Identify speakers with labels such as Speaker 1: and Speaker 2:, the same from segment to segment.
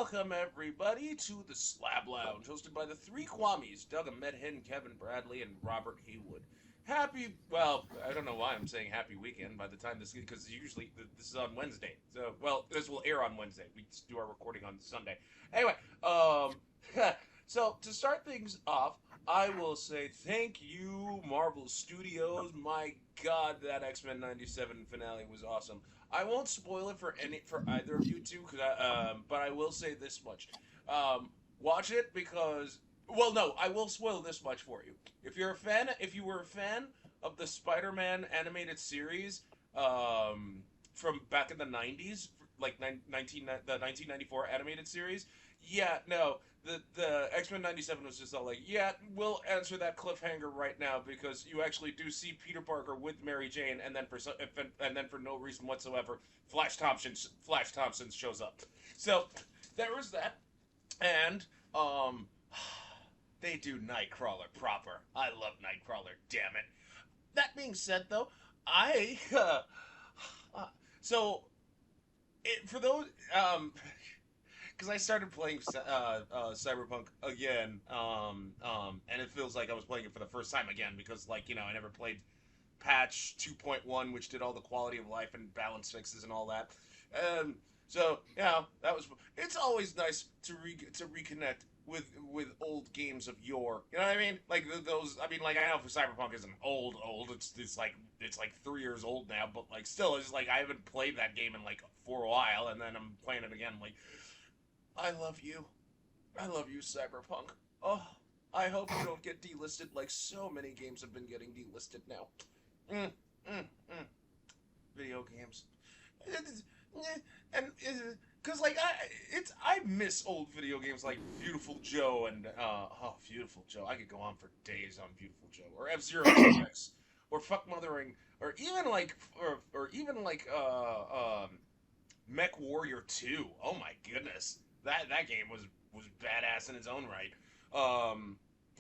Speaker 1: welcome everybody to the Slab Lounge, hosted by the three Kwamis, Doug Medhin, Kevin Bradley, and Robert Haywood. I don't know why I'm saying happy weekend by the time this, because usually this is on Wednesday. So, this will air on Wednesday. We do our recording on Sunday. Anyway, so to start things off, I will say thank you, Marvel Studios. My God, that X-Men 97 finale was awesome. I won't spoil it for either of you two, but I will say this much: watch it because. Well, no, I will spoil this much for you. If you were a fan of the Spider-Man animated series from back in the 90s, like the 1994 animated series, the X-Men 97 was just all like, yeah, we'll answer that cliffhanger right now because you actually do see Peter Parker with Mary Jane, and then for no reason whatsoever, Flash Thompson shows up. So there was that, and they do Nightcrawler proper. I love Nightcrawler, damn it. That being said, though, for those, because I started playing Cyberpunk again, and it feels like I was playing it for the first time again because, I never played patch 2.1, which did all the quality of life and balance fixes and all that. So, that was. It's always nice to reconnect with old games of yore. You know what I mean? Like those. I mean, I know for Cyberpunk isn't old. It's like 3 years old now, but still, it's I haven't played that game in for a while, and then I'm playing it again. I love you, Cyberpunk. Oh, I hope you don't get delisted like so many games have been getting delisted now. Video games. And because I miss old video games like Beautiful Joe and Beautiful Joe. I could go on for days on Beautiful Joe or F-Zero X or Fuck Mothering or even Mech Warrior 2. Oh my goodness, that game was badass in its own right.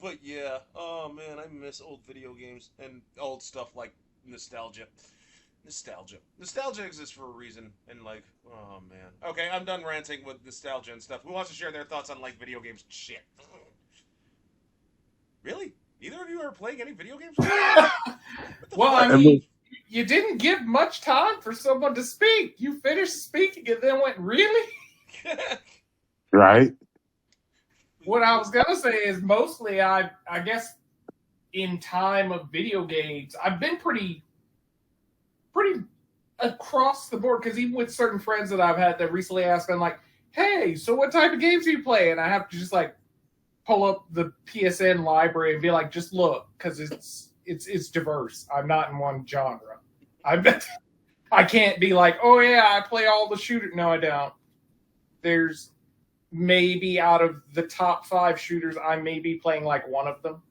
Speaker 1: But yeah, oh man, I miss old video games and old stuff like nostalgia. Nostalgia exists for a reason, and oh man. Okay, I'm done ranting with nostalgia and stuff. Who wants to share their thoughts on video games? Shit. Really? Neither of you are playing any video games?
Speaker 2: Well, I mean, you didn't give much time for someone to speak. You finished speaking and then went, really?
Speaker 3: Right.
Speaker 2: What I was gonna say is mostly, I guess, in time of video games, I've been pretty across the board, because even with certain friends that I've had that recently asked, I'm like, hey, so what type of games do you play? And I have to just pull up the PSN library and be like, just look, because it's diverse. I'm not in one genre. I can't be like, oh yeah, I play all the shooters. No, I don't. There's maybe out of the top 5 shooters, I may be playing one of them.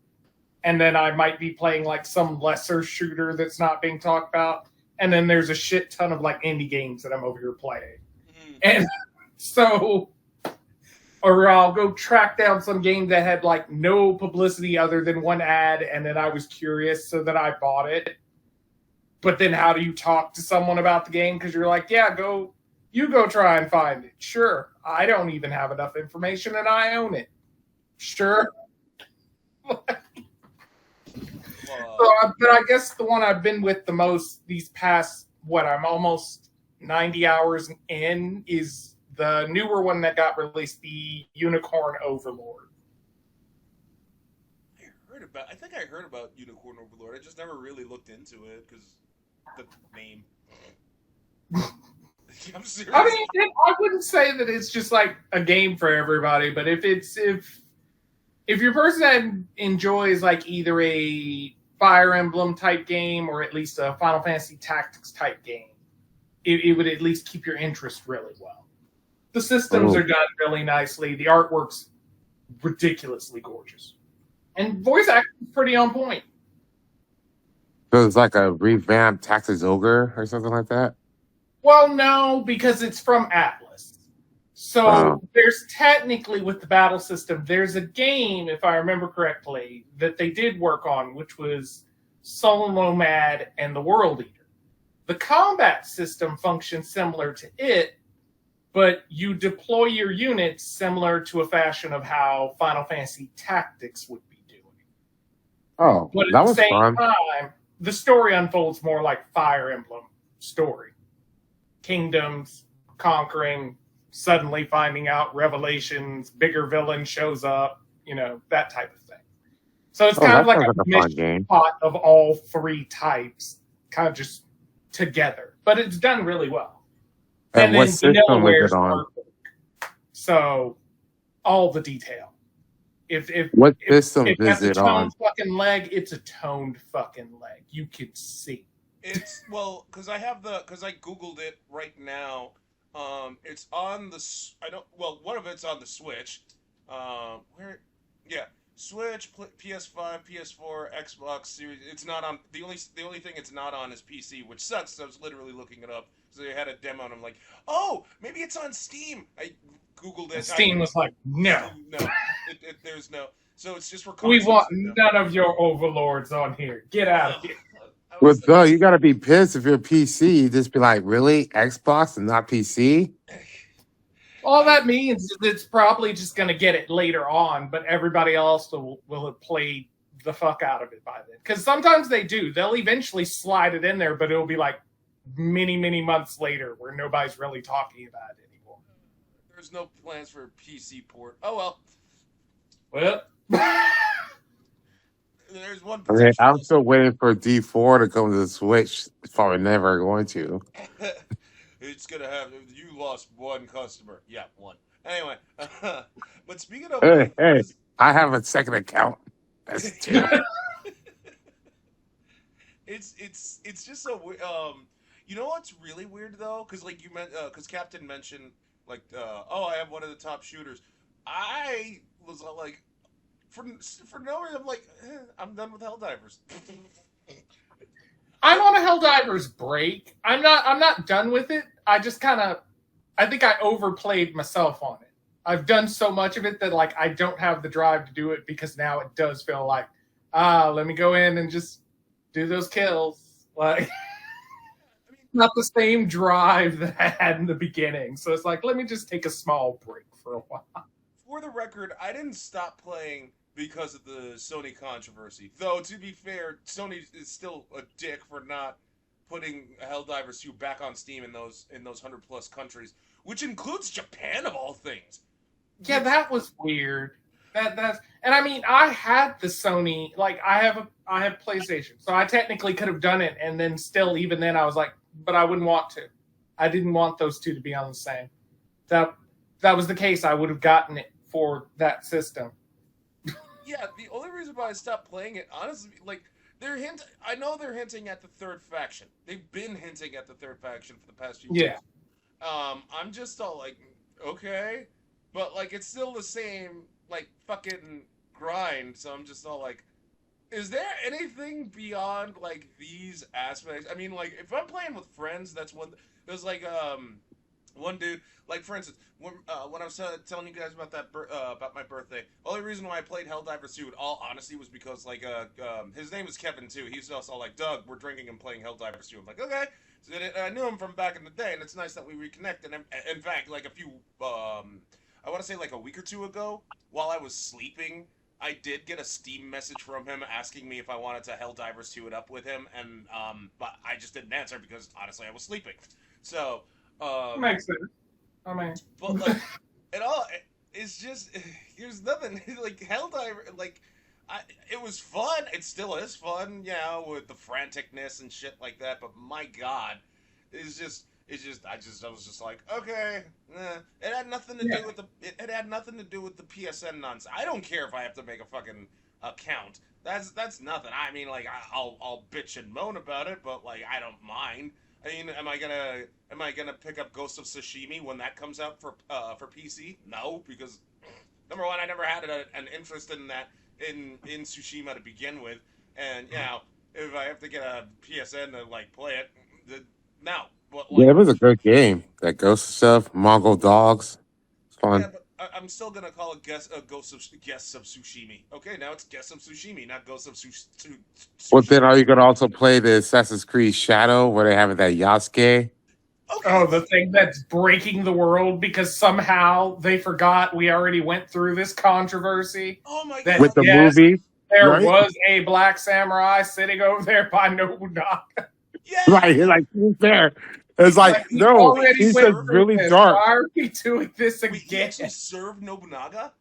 Speaker 2: And then I might be playing some lesser shooter that's not being talked about. And then there's a shit ton of indie games that I'm over here playing. And so, or I'll go track down some game that had no publicity other than one ad, and then I was curious, so that I bought it. But then how do you talk to someone about the game? Because you're like, yeah, you go try and find it. Sure. I don't even have enough information and I own it. Sure. But I guess the one I've been with the most these past, I'm almost 90 hours in, is the newer one that got released, the Unicorn Overlord.
Speaker 1: I think I heard about Unicorn Overlord. I just never really looked into it because the name. I'm serious.
Speaker 2: I mean, I wouldn't say that it's just a game for everybody, but if you're a person that enjoys either a Fire Emblem type game or at least a Final Fantasy Tactics type game, it would at least keep your interest really well. The systems are done really nicely. The artwork's ridiculously gorgeous. And voice acting is pretty on point.
Speaker 3: So it's like a revamped Tactics Ogre or something like that?
Speaker 2: Well, no, because it's from Atlas. So there's technically, with the battle system, there's a game, if I remember correctly, that they did work on, which was Soul Nomad and the World Eater. The combat system functions similar to it, but you deploy your units similar to a fashion of how Final Fantasy Tactics would be doing.
Speaker 3: Oh,
Speaker 2: But
Speaker 3: that
Speaker 2: at the
Speaker 3: was
Speaker 2: same
Speaker 3: fun.
Speaker 2: time, the story unfolds more like Fire Emblem story. Kingdoms, conquering, suddenly finding out revelations, bigger villain shows up, that type of thing. So it's
Speaker 3: Oh,
Speaker 2: kind of
Speaker 3: that
Speaker 2: like
Speaker 3: sounds
Speaker 2: a
Speaker 3: like a fun
Speaker 2: mission
Speaker 3: game.
Speaker 2: pot of all three types, kind of just together. But it's done really well.
Speaker 3: And
Speaker 2: And
Speaker 3: what
Speaker 2: then
Speaker 3: system was
Speaker 2: Vanillaware's
Speaker 3: it on?
Speaker 2: artwork. So all the detail. If
Speaker 3: What system
Speaker 2: it
Speaker 3: is
Speaker 2: has a
Speaker 3: it on?
Speaker 2: toned fucking leg, it's a toned fucking leg. You can see.
Speaker 1: It's because I googled it right now. It's on the one of it's on the Switch. Where, yeah, Switch, PS5, PS4, Xbox Series. It's not on the only thing it's not on is PC, which sucks. I was literally looking it up. So they had a demo, and I'm like, oh, maybe it's on Steam. I googled it.
Speaker 2: Steam was like, no.
Speaker 1: There's no. So it's just for
Speaker 2: We
Speaker 1: consoles
Speaker 2: want
Speaker 1: right now.
Speaker 2: none of your overlords on here. Get out of here.
Speaker 3: Well, duh, you gotta be pissed if you're PC. You just be like, really? Xbox and not PC?
Speaker 2: All that means is it's probably just going to get it later on, but everybody else will have played the fuck out of it by then. Because sometimes they do. They'll eventually slide it in there, but it'll be like many, many months later where nobody's really talking about it anymore.
Speaker 1: There's no plans for a PC port. Oh well.
Speaker 2: Well,
Speaker 1: There's one
Speaker 3: I mean,
Speaker 1: potential.
Speaker 3: I'm still waiting for D4 to come to the Switch. It's probably never going to.
Speaker 1: It's gonna have. You lost one customer. Yeah, one. Anyway, but speaking of,
Speaker 3: Hey, I have a second account. That's two.
Speaker 1: it's just so you know what's really weird though, because like you meant, because Captain mentioned like, oh, I have one of the top shooters. I was like, for no reason, I'm like, I'm done with Helldivers.
Speaker 2: I'm on a Helldivers break. I'm not done with it. I just I think I overplayed myself on it. I've done so much of it that like I don't have the drive to do it because now it does feel like, let me go in and just do those kills. Like, not the same drive that I had in the beginning. So it's like, let me just take a small break for a while.
Speaker 1: For the record, I didn't stop playing because of the Sony controversy. Though, to be fair, Sony is still a dick for not putting Helldivers 2 back on Steam in those 100+ countries, which includes Japan of all things.
Speaker 2: Yeah, that was weird. And I mean, I had the Sony, like I have PlayStation, so I technically could have done it, and then still, even then, I was like, but I wouldn't want to. I didn't want those two to be on the same. That was the case. I would have gotten it for that system.
Speaker 1: Yeah, the only reason why I stopped playing it, honestly, like I know they're hinting at the third faction. They've been hinting at the third faction for the past few years. I'm just all like, okay, but like it's still the same like fucking grind. So I'm just all like, is there anything beyond like these aspects? I mean, like if I'm playing with friends, that's one. There's like one dude, like for instance, when I was telling you guys about that about my birthday, the only reason why I played Helldivers 2, in all honesty, was because like his name is Kevin too. He's also like, Doug, we're drinking and playing Helldivers 2. I'm like, okay. So I knew him from back in the day, and it's nice that we reconnected. And in fact, like a few, I want to say like a week or two ago, while I was sleeping, I did get a Steam message from him asking me if I wanted to Helldivers 2 it up with him, and but I just didn't answer because honestly I was sleeping. So
Speaker 2: Makes sense. I mean,
Speaker 1: but like it's just there's nothing like Helldiver. Like it was fun. It still is fun, with the franticness and shit like that. But my God, I was just like, okay, it had nothing to do with it had nothing to do with the PSN nonsense. I don't care if I have to make a fucking account. That's nothing. I mean, like I'll bitch and moan about it, but like I don't mind. I mean, am I gonna pick up Ghost of Tsushima when that comes out for PC? No, because number one, I never had an interest in that in Tsushima to begin with, and if I have to get a PSN to like play it, no. But like,
Speaker 3: Yeah, it was a good game. That ghost stuff, Mongol dogs, it's fun.
Speaker 1: yeah, but I'm still gonna call it Guests of Tsushima. Okay, now it's Guests of Tsushima, not Ghosts of Tsushima.
Speaker 3: Well, then are you gonna also play the Assassin's Creed Shadow where they have that Yasuke?
Speaker 1: Okay.
Speaker 2: Oh, the thing that's breaking the world because somehow they forgot we already went through this controversy.
Speaker 1: Oh my
Speaker 2: That
Speaker 1: god.
Speaker 3: With the
Speaker 2: yes,
Speaker 3: movie,
Speaker 2: there
Speaker 3: right?
Speaker 2: was a black samurai sitting over there by Nobunaga.
Speaker 1: Yeah.
Speaker 3: Right, like who's there? It's like,
Speaker 2: Like we
Speaker 3: no,
Speaker 2: already
Speaker 3: he's
Speaker 2: went
Speaker 3: just
Speaker 2: through
Speaker 3: really
Speaker 2: this.
Speaker 3: dark.
Speaker 2: Why are we doing this
Speaker 1: Wait, he
Speaker 2: again?
Speaker 1: actually served Nobunaga?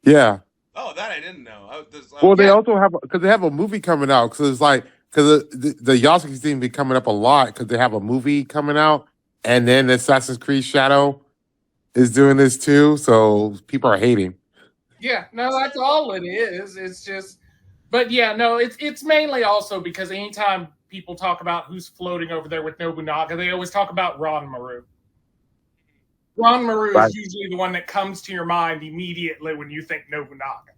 Speaker 3: Yeah.
Speaker 1: Oh, that I didn't know.
Speaker 3: Well, they
Speaker 2: Yeah.
Speaker 3: also have because they have a movie coming out because it's like because the Yasuke thing be coming up a lot because they have a movie coming out and then Assassin's Creed Shadow is doing this too, so people are hating.
Speaker 2: Yeah, no, that's all it is. It's just, but yeah, no, it's mainly also because anytime people talk about who's floating over there with Nobunaga, they always talk about Ranmaru. Ranmaru
Speaker 3: Right.
Speaker 2: is usually the one that comes to your mind immediately when you think Nobunaga.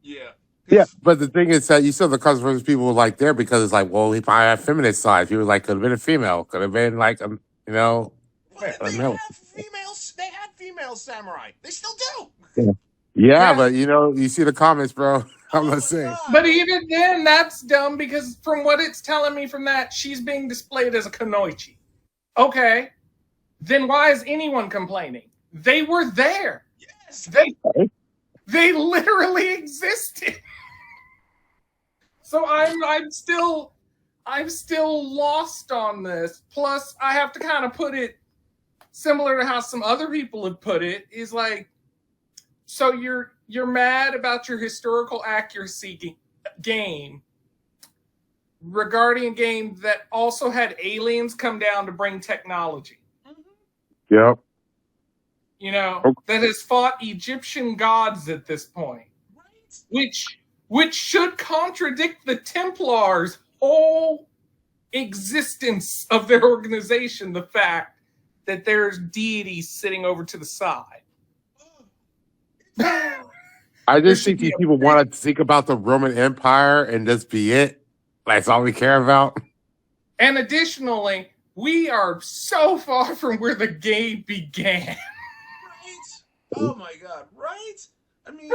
Speaker 1: Yeah.
Speaker 3: Yeah, but the thing is that you still the controversial people were like there because it's like, well, he probably had feminist side. He was like, could have been a female, could have been like,
Speaker 1: Well,
Speaker 3: I
Speaker 1: they
Speaker 3: don't know.
Speaker 1: have females. They had female samurai. They still do.
Speaker 3: Yeah, but you see the comments, bro. I'm not saying.
Speaker 1: God.
Speaker 2: But even then, that's dumb because from what it's telling me from that, she's being displayed as a kunoichi. Okay, then why is anyone complaining? They were there.
Speaker 1: Yes.
Speaker 2: They literally existed. So I'm still lost on this. Plus, I have to kind of put it similar to how some other people have put it. Is like, so you're mad about your historical accuracy game regarding a game that also had aliens come down to bring technology.
Speaker 3: Yep.
Speaker 2: You know, that has fought Egyptian gods at this point,
Speaker 1: Right.
Speaker 2: which should contradict the Templars' whole existence of their organization. The fact that there's deities sitting over to the side.
Speaker 3: I just think these people want to think about the Roman Empire and just be it. That's all we care about.
Speaker 2: And additionally, we are so far from where the game began.
Speaker 1: Right. Oh my god. Right. I mean,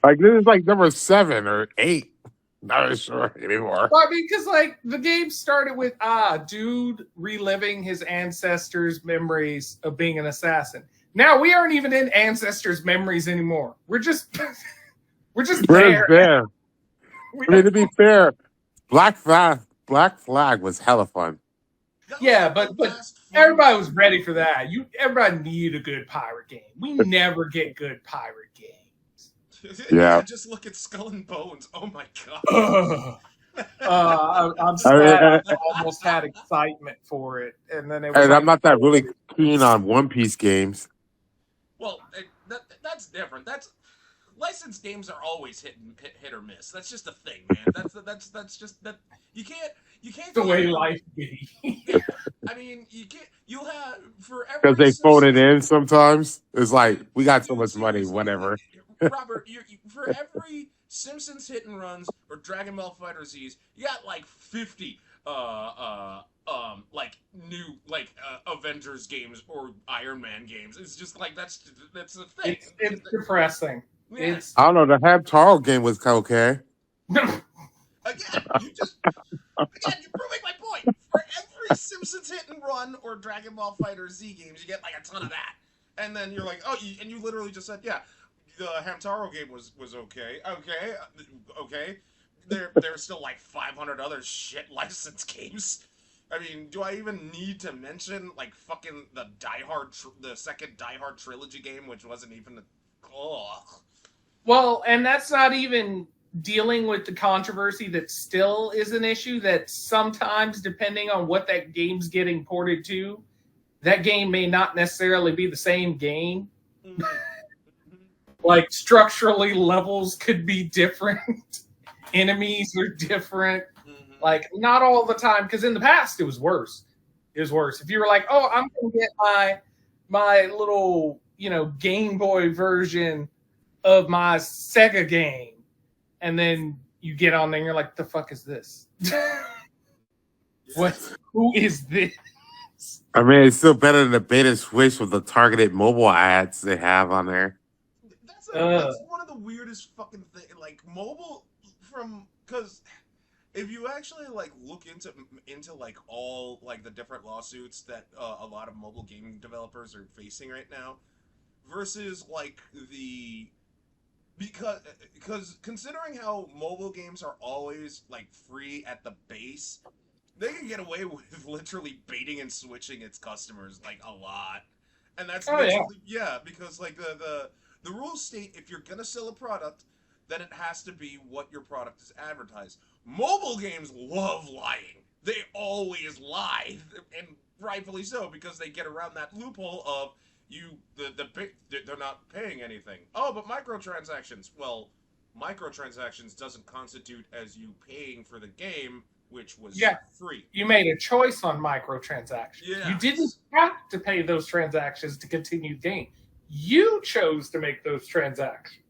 Speaker 3: Like this is like number 7 or 8. Not really sure anymore.
Speaker 2: Well, I mean, because like the game started with dude reliving his ancestors' memories of being an assassin. Now we aren't even in ancestors' memories anymore. We're just there.
Speaker 3: I mean, to be fair, Black Flag was hella fun.
Speaker 2: Yeah, but everybody was ready for that. Everybody needed a good pirate game. We never get good pirate games.
Speaker 3: Yeah.
Speaker 1: Just look at Skull and Bones. Oh my god.
Speaker 2: I'm sad. I almost had excitement for it, and then it was.
Speaker 3: And I'm not that really keen on One Piece games.
Speaker 1: Well, that's different. That's licensed games are always hit or miss. That's just a thing, man. That's just that you can't.
Speaker 2: The way life be.
Speaker 1: Yeah. I mean, you can't. You'll have for every
Speaker 3: Because they phone it in sometimes. It's like, we got so much money, whatever.
Speaker 1: Robert, for every Simpsons hit and runs or Dragon Ball Fighter Z's, you got like 50 like new Avengers games or Iron Man games. It's just like that's the thing.
Speaker 2: It's depressing.
Speaker 1: Yeah.
Speaker 3: I don't know, the Hatchery game was okay.
Speaker 1: Again, you're proving my point. For every Simpsons hit and run or Dragon Ball Fighter Z games, you get like a ton of that. And then you're like, and you literally just said, yeah, the Hamtaro game was okay. Okay. There's still like 500 other shit licensed games. I mean, do I even need to mention like fucking the the second Die Hard trilogy game, which wasn't even
Speaker 2: Well, and that's not even dealing with the controversy that still is an issue that sometimes, depending on what that game's getting ported to, that game may not necessarily be the same game. Like, structurally, levels could be different. Enemies are different. Like, not all the time, because in the past, it was worse. It was worse. If you were like, oh, I'm going to get my little, Game Boy version of my Sega game, and then you get on there and you're like, the fuck is this? Who is this?
Speaker 3: I mean, it's still better than the beta Switch with the targeted mobile ads they have on there.
Speaker 1: That's one of the weirdest fucking things. Like, mobile because if you actually like look into like all like the different lawsuits that a lot of mobile gaming developers are facing right now, versus like the because considering how mobile games are always like free at the base, they can get away with literally baiting and switching its customers like a lot. And that's basically because like the rules state if you're gonna sell a product, then it has to be what your product is advertised. Mobile games love lying. They always lie, and rightfully so, because they get around that loophole of they're not paying anything. Oh, but microtransactions. Well, microtransactions doesn't constitute as you paying for the game, which was free.
Speaker 2: You made a choice on microtransactions.
Speaker 1: Yeah.
Speaker 2: You didn't have to pay those transactions to continue the game. You chose to make those transactions.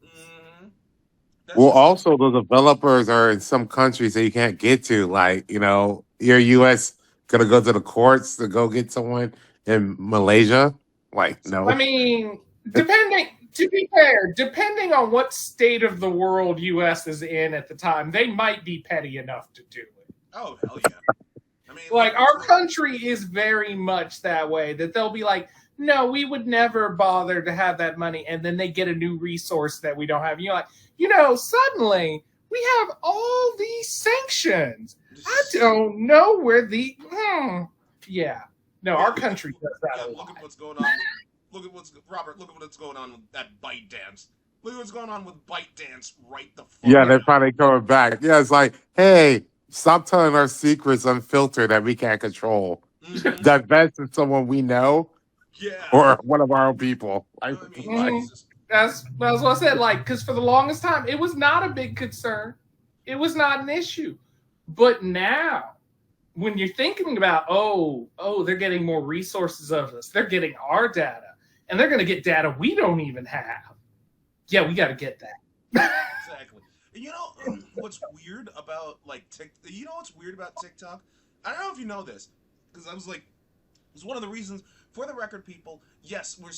Speaker 3: Well, also the developers are in some countries that you can't get to. Like, you're U.S. gonna go to the courts to go get someone in Malaysia. Like, no.
Speaker 2: I mean, to be fair, depending on what state of the world U.S. is in at the time, they might be petty enough to do it.
Speaker 1: Oh, hell yeah. I mean,
Speaker 2: like our country is very much that way, that they'll be like, no, we would never bother to have that money. And then they get a new resource that we don't have. You're like, suddenly we have all these sanctions. I don't know where our country does that a lot.
Speaker 1: Look at what's going on. Look at what's going on with that bite dance. Look at what's going on with bite dance right the fuck
Speaker 3: Yeah, they're probably coming back. Yeah, it's like, hey, stop telling our secrets unfiltered that we can't control.
Speaker 1: Mm-hmm.
Speaker 3: Divest in someone we know.
Speaker 1: Yeah.
Speaker 3: Or one of our own people.
Speaker 2: That's what I said. Like, because for the longest time, it was not a big concern. It was not an issue. But now, when you're thinking about, they're getting more resources of us. They're getting our data. And they're going to get data we don't even have. Yeah, we got to get that.
Speaker 1: Exactly. What's weird about what's weird about TikTok? I don't know if you know this, because I was like, it's one of the reasons. For the record, people, yes, we're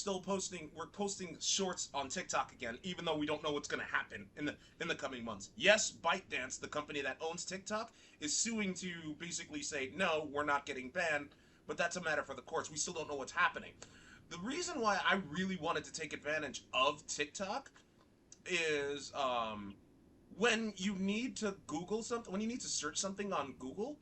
Speaker 1: posting shorts on TikTok again, even though we don't know what's going to happen in the coming months. Yes, ByteDance, the company that owns TikTok, is suing to basically say, no, we're not getting banned, but that's a matter for the courts. We still don't know what's happening. The reason why I really wanted to take advantage of TikTok is when you need to Google something, when you need to search something on Google,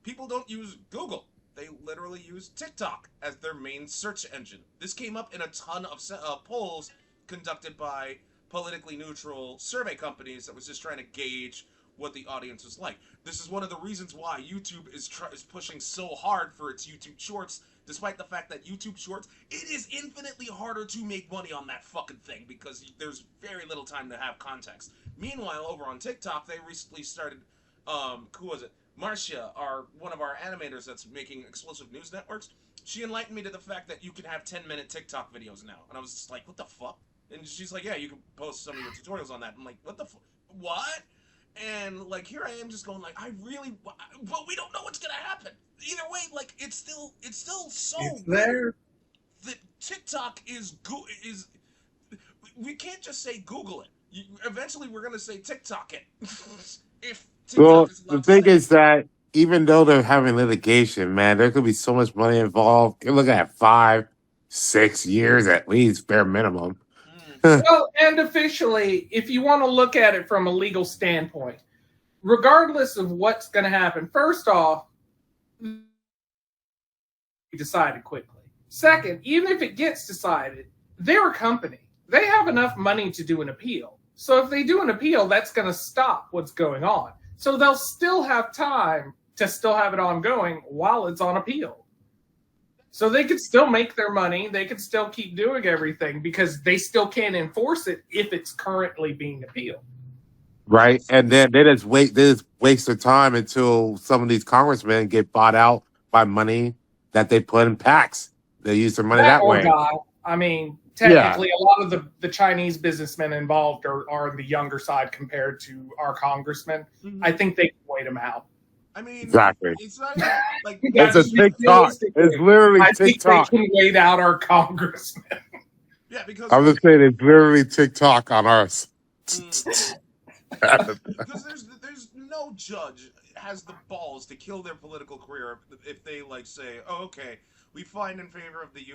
Speaker 1: people don't use Google. They literally use TikTok as their main search engine. This came up in a ton of polls conducted by politically neutral survey companies that was just trying to gauge what the audience was like. This is one of the reasons why YouTube is pushing so hard for its YouTube Shorts, despite the fact that YouTube Shorts, it is infinitely harder to make money on that fucking thing because there's very little time to have context. Meanwhile, over on TikTok, they recently started, who was it? Marcia, one of our animators that's making explosive news networks, she enlightened me to the fact that you can have 10-minute TikTok videos now. And I was just like, what the fuck? And she's like, yeah, you can post some of your tutorials on that. I'm like, what the fuck? What? And like, here I am just going like, but we don't know what's going to happen. Either way, like, it's still so
Speaker 2: there.
Speaker 1: That TikTok is we can't just say Google it. Eventually we're going to say TikTok it. If
Speaker 3: Well, the thing is that even though they're having litigation, man, there could be so much money involved. You're looking at 5-6 years at least, bare minimum.
Speaker 2: Well, and officially, if you want to look at it from a legal standpoint, regardless of what's going to happen, first off, decided quickly. Second, even if it gets decided, they're a company. They have enough money to do an appeal. So if they do an appeal, that's going to stop what's going on. So they'll still have time to still have it ongoing while it's on appeal. So they could still make their money. They could still keep doing everything because they still can't enforce it if it's currently being appealed.
Speaker 3: Right. And then they just waste their time until some of these congressmen get bought out by money that they put in PACs. They use their money that way.
Speaker 2: I mean, technically, a lot of the Chinese businessmen involved are on the younger side compared to our congressmen. Mm-hmm. I think they can wait them out.
Speaker 1: I mean,
Speaker 3: exactly.
Speaker 1: It's not like
Speaker 3: it's a TikTok. It's literally TikTok.
Speaker 2: I think they can wait out our congressmen.
Speaker 1: Yeah, because
Speaker 3: I'm just saying it's literally TikTok on ours.
Speaker 1: Because there's no judge has the balls to kill their political career if they like say, oh, okay, we find in favor of the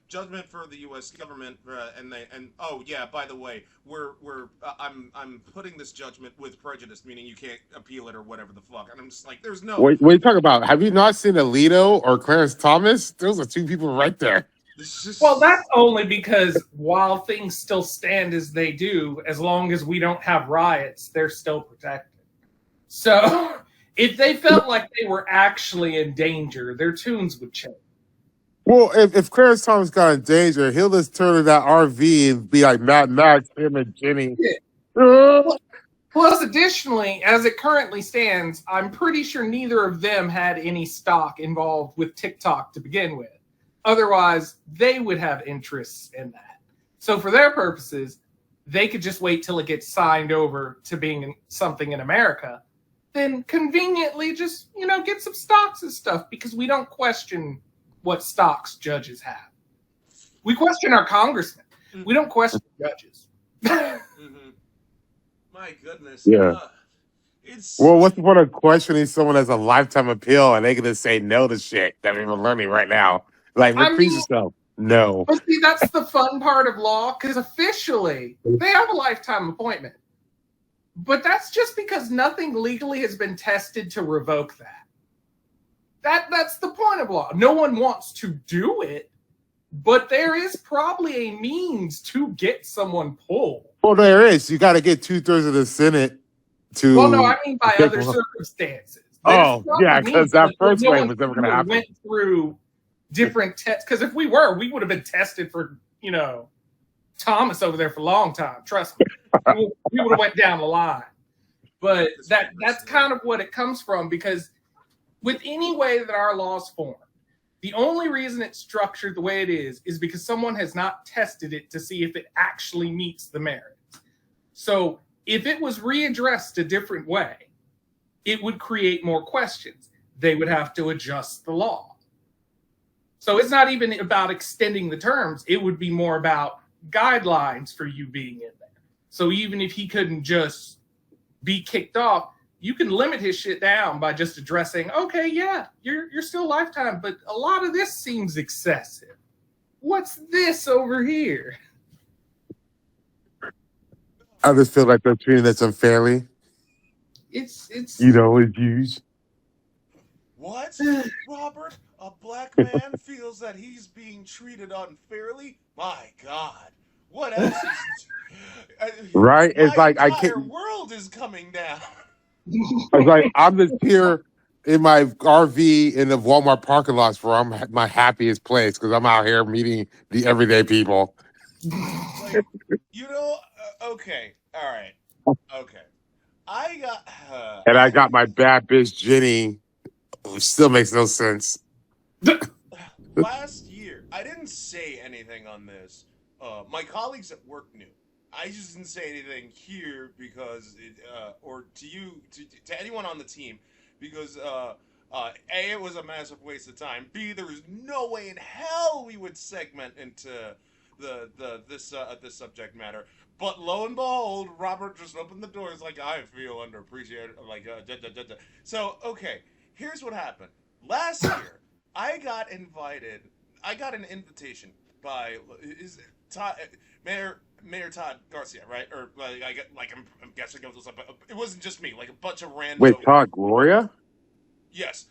Speaker 1: judgment for the U.S. government, and oh yeah, by the way, I'm putting this judgment with prejudice, meaning you can't appeal it or whatever the fuck. And I'm just like, there's no.
Speaker 3: What are you talking about? Have you not seen Alito or Clarence Thomas? Those are two people right there.
Speaker 2: Well, that's only because while things still stand as they do, as long as we don't have riots, they're still protected. So if they felt like they were actually in danger, their tunes would change.
Speaker 3: Well, if Clarence Thomas got in danger, he'll just turn to that RV and be like Mad Max, him and Jenny.
Speaker 2: Yeah. Plus, additionally, as it currently stands, I'm pretty sure neither of them had any stock involved with TikTok to begin with. Otherwise, they would have interests in that. So for their purposes, they could just wait till it gets signed over to being something in America. Then conveniently just, get some stocks and stuff, because we don't question what stocks judges have. We question our congressmen. We don't question judges.
Speaker 1: Mm-hmm. My goodness.
Speaker 3: Yeah.
Speaker 1: It's
Speaker 3: Well, what's the point of questioning someone as a lifetime appeal and they gonna say no to shit that we're learning right now? Like, repeat yourself. No.
Speaker 2: But see, that's the fun part of law, because officially they have a lifetime appointment. But that's just because nothing legally has been tested to revoke that. That's the point of law. No one wants to do it, but there is probably a means to get someone pulled.
Speaker 3: Well, there is. You got to get 2/3 of the Senate to.
Speaker 2: Well, no, I mean by other circumstances.
Speaker 3: Oh, yeah, because that first wave was never going to happen.
Speaker 2: Went through different tests, because if we would have been tested for, Thomas over there for a long time. Trust me, we would have went down the line. But that's kind of what it comes from, because with any way that our laws form, the only reason it's structured the way it is because someone has not tested it to see if it actually meets the merits. So if it was readdressed a different way, it would create more questions. They would have to adjust the law. So it's not even about extending the terms. It would be more about guidelines for you being in there. So even if he couldn't just be kicked off, you can limit his shit down by just addressing, okay, yeah, you're still lifetime, but a lot of this seems excessive. What's this over here?
Speaker 3: I just feel like they're treating us unfairly.
Speaker 2: It's
Speaker 3: Abuse.
Speaker 1: What? Robert, a black man feels that he's being treated unfairly? My God. What else is
Speaker 3: Right? It's
Speaker 1: my
Speaker 3: like I
Speaker 1: entire
Speaker 3: can't.
Speaker 1: world is coming down.
Speaker 3: It's like I'm just here in my RV in the Walmart parking lots where I'm my happiest place because I'm out here meeting the everyday people.
Speaker 1: Like, okay, all right, okay.
Speaker 3: And I got my bad bitch Jenny, which still makes no sense.
Speaker 1: Last year, I didn't say anything on this. My colleagues at work knew. I just didn't say anything here because, or to anyone on the team, because A, it was a massive waste of time. B, there was no way in hell we would segment into this subject matter. But lo and behold, Robert just opened the doors like, I feel underappreciated. Like, So, okay, here's what happened. Last year, I got an invitation by Mayor Todd Garcia, right? Or I'm guessing it was like, it wasn't just me, like a bunch of random.
Speaker 3: Wait, Todd Gloria?
Speaker 1: Yes.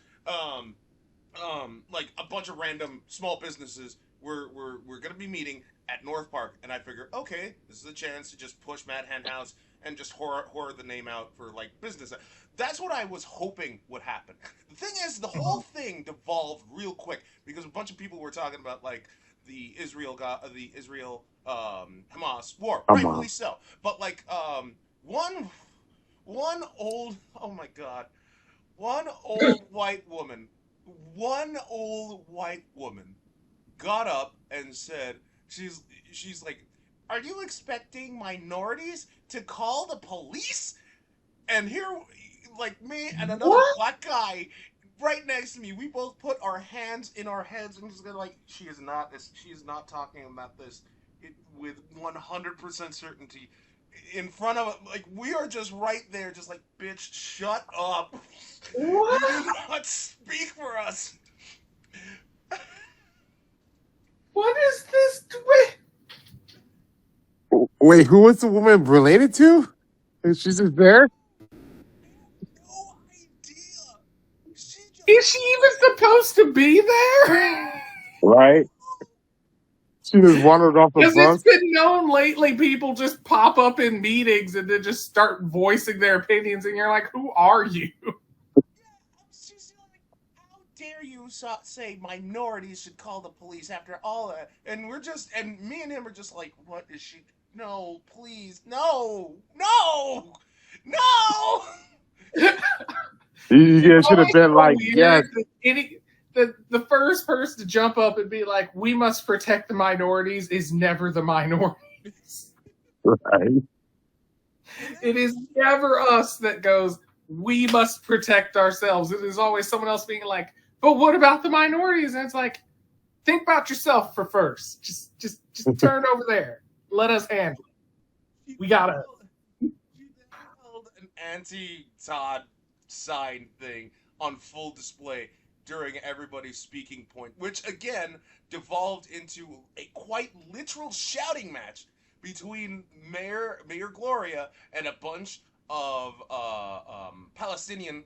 Speaker 1: Like a bunch of random small businesses we're gonna be meeting at North Park, and I figure, okay, this is a chance to just push Matt Henhouse and just whore the name out for like business. That's what I was hoping would happen. The thing is, the whole thing devolved real quick because a bunch of people were talking about like the Israel Hamas war, rightfully so. But like one old white woman got up and said, she's like, are you expecting minorities to call the police? And here, like me and another black guy right next to me, we both put our hands in our heads and just go like, she is not talking about this with 100% certainty. in front of like we are just right there, just like bitch, shut up. You
Speaker 2: What?
Speaker 1: do not speak for us.
Speaker 2: What is this? Wait,
Speaker 3: Wait, who was the woman related to? She's just there,
Speaker 1: No idea. She just
Speaker 2: is she even supposed to be there?
Speaker 3: right? She just wandered off the
Speaker 2: Because it's
Speaker 3: bus.
Speaker 2: been known lately, people just pop up in meetings and then just start voicing their opinions, and you're like, who are you?
Speaker 1: she's like, how dare you say minorities should call the police after all that? And we're just, and me and him are just like, what is she? No, please, no, no, no.
Speaker 3: You should have been like,
Speaker 2: Weird
Speaker 3: yes,
Speaker 2: that the first person to jump up and be like, we must protect the minorities is never the minorities.
Speaker 3: right?
Speaker 2: It is never us that goes, we must protect ourselves. It is always someone else being like, but what about the minorities? And it's like, think about yourself for first. Just turn over there. Let us handle it. We gotta.
Speaker 1: She held an anti-Todd sign thing on full display during everybody's speaking point, which again devolved into a quite literal shouting match between Mayor Gloria and a bunch of Palestinian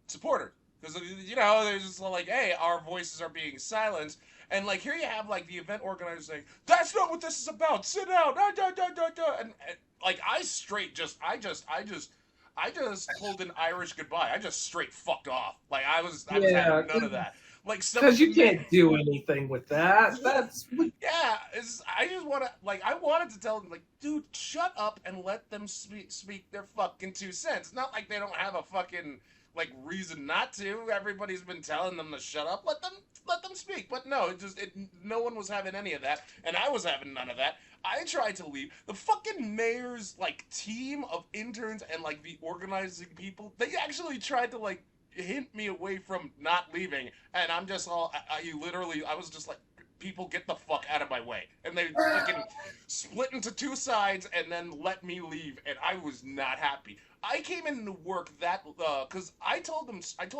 Speaker 1: supporters. Because they're just like, hey, our voices are being silenced, and like here you have like the event organizer saying, "That's not what this is about. Sit down." And like I just pulled an Irish goodbye. I just straight fucked off. Like I was having none of that. Like
Speaker 2: because you can't do anything with that. That's
Speaker 1: yeah. I just want to I wanted to tell them like, dude, shut up and let them speak their fucking 2 cents. Not like they don't have a fucking like reason not to. Everybody's been telling them to shut up. Let them speak. But no, no one was having any of that, and I was having none of that. I tried to leave. The fucking mayor's like team of interns and like the organizing people, they actually tried to like hint me away from not leaving, and I'm just all I was just like, people get the fuck out of my way, and they fucking split into 2 sides and then let me leave, and I was not happy. I came into work because I told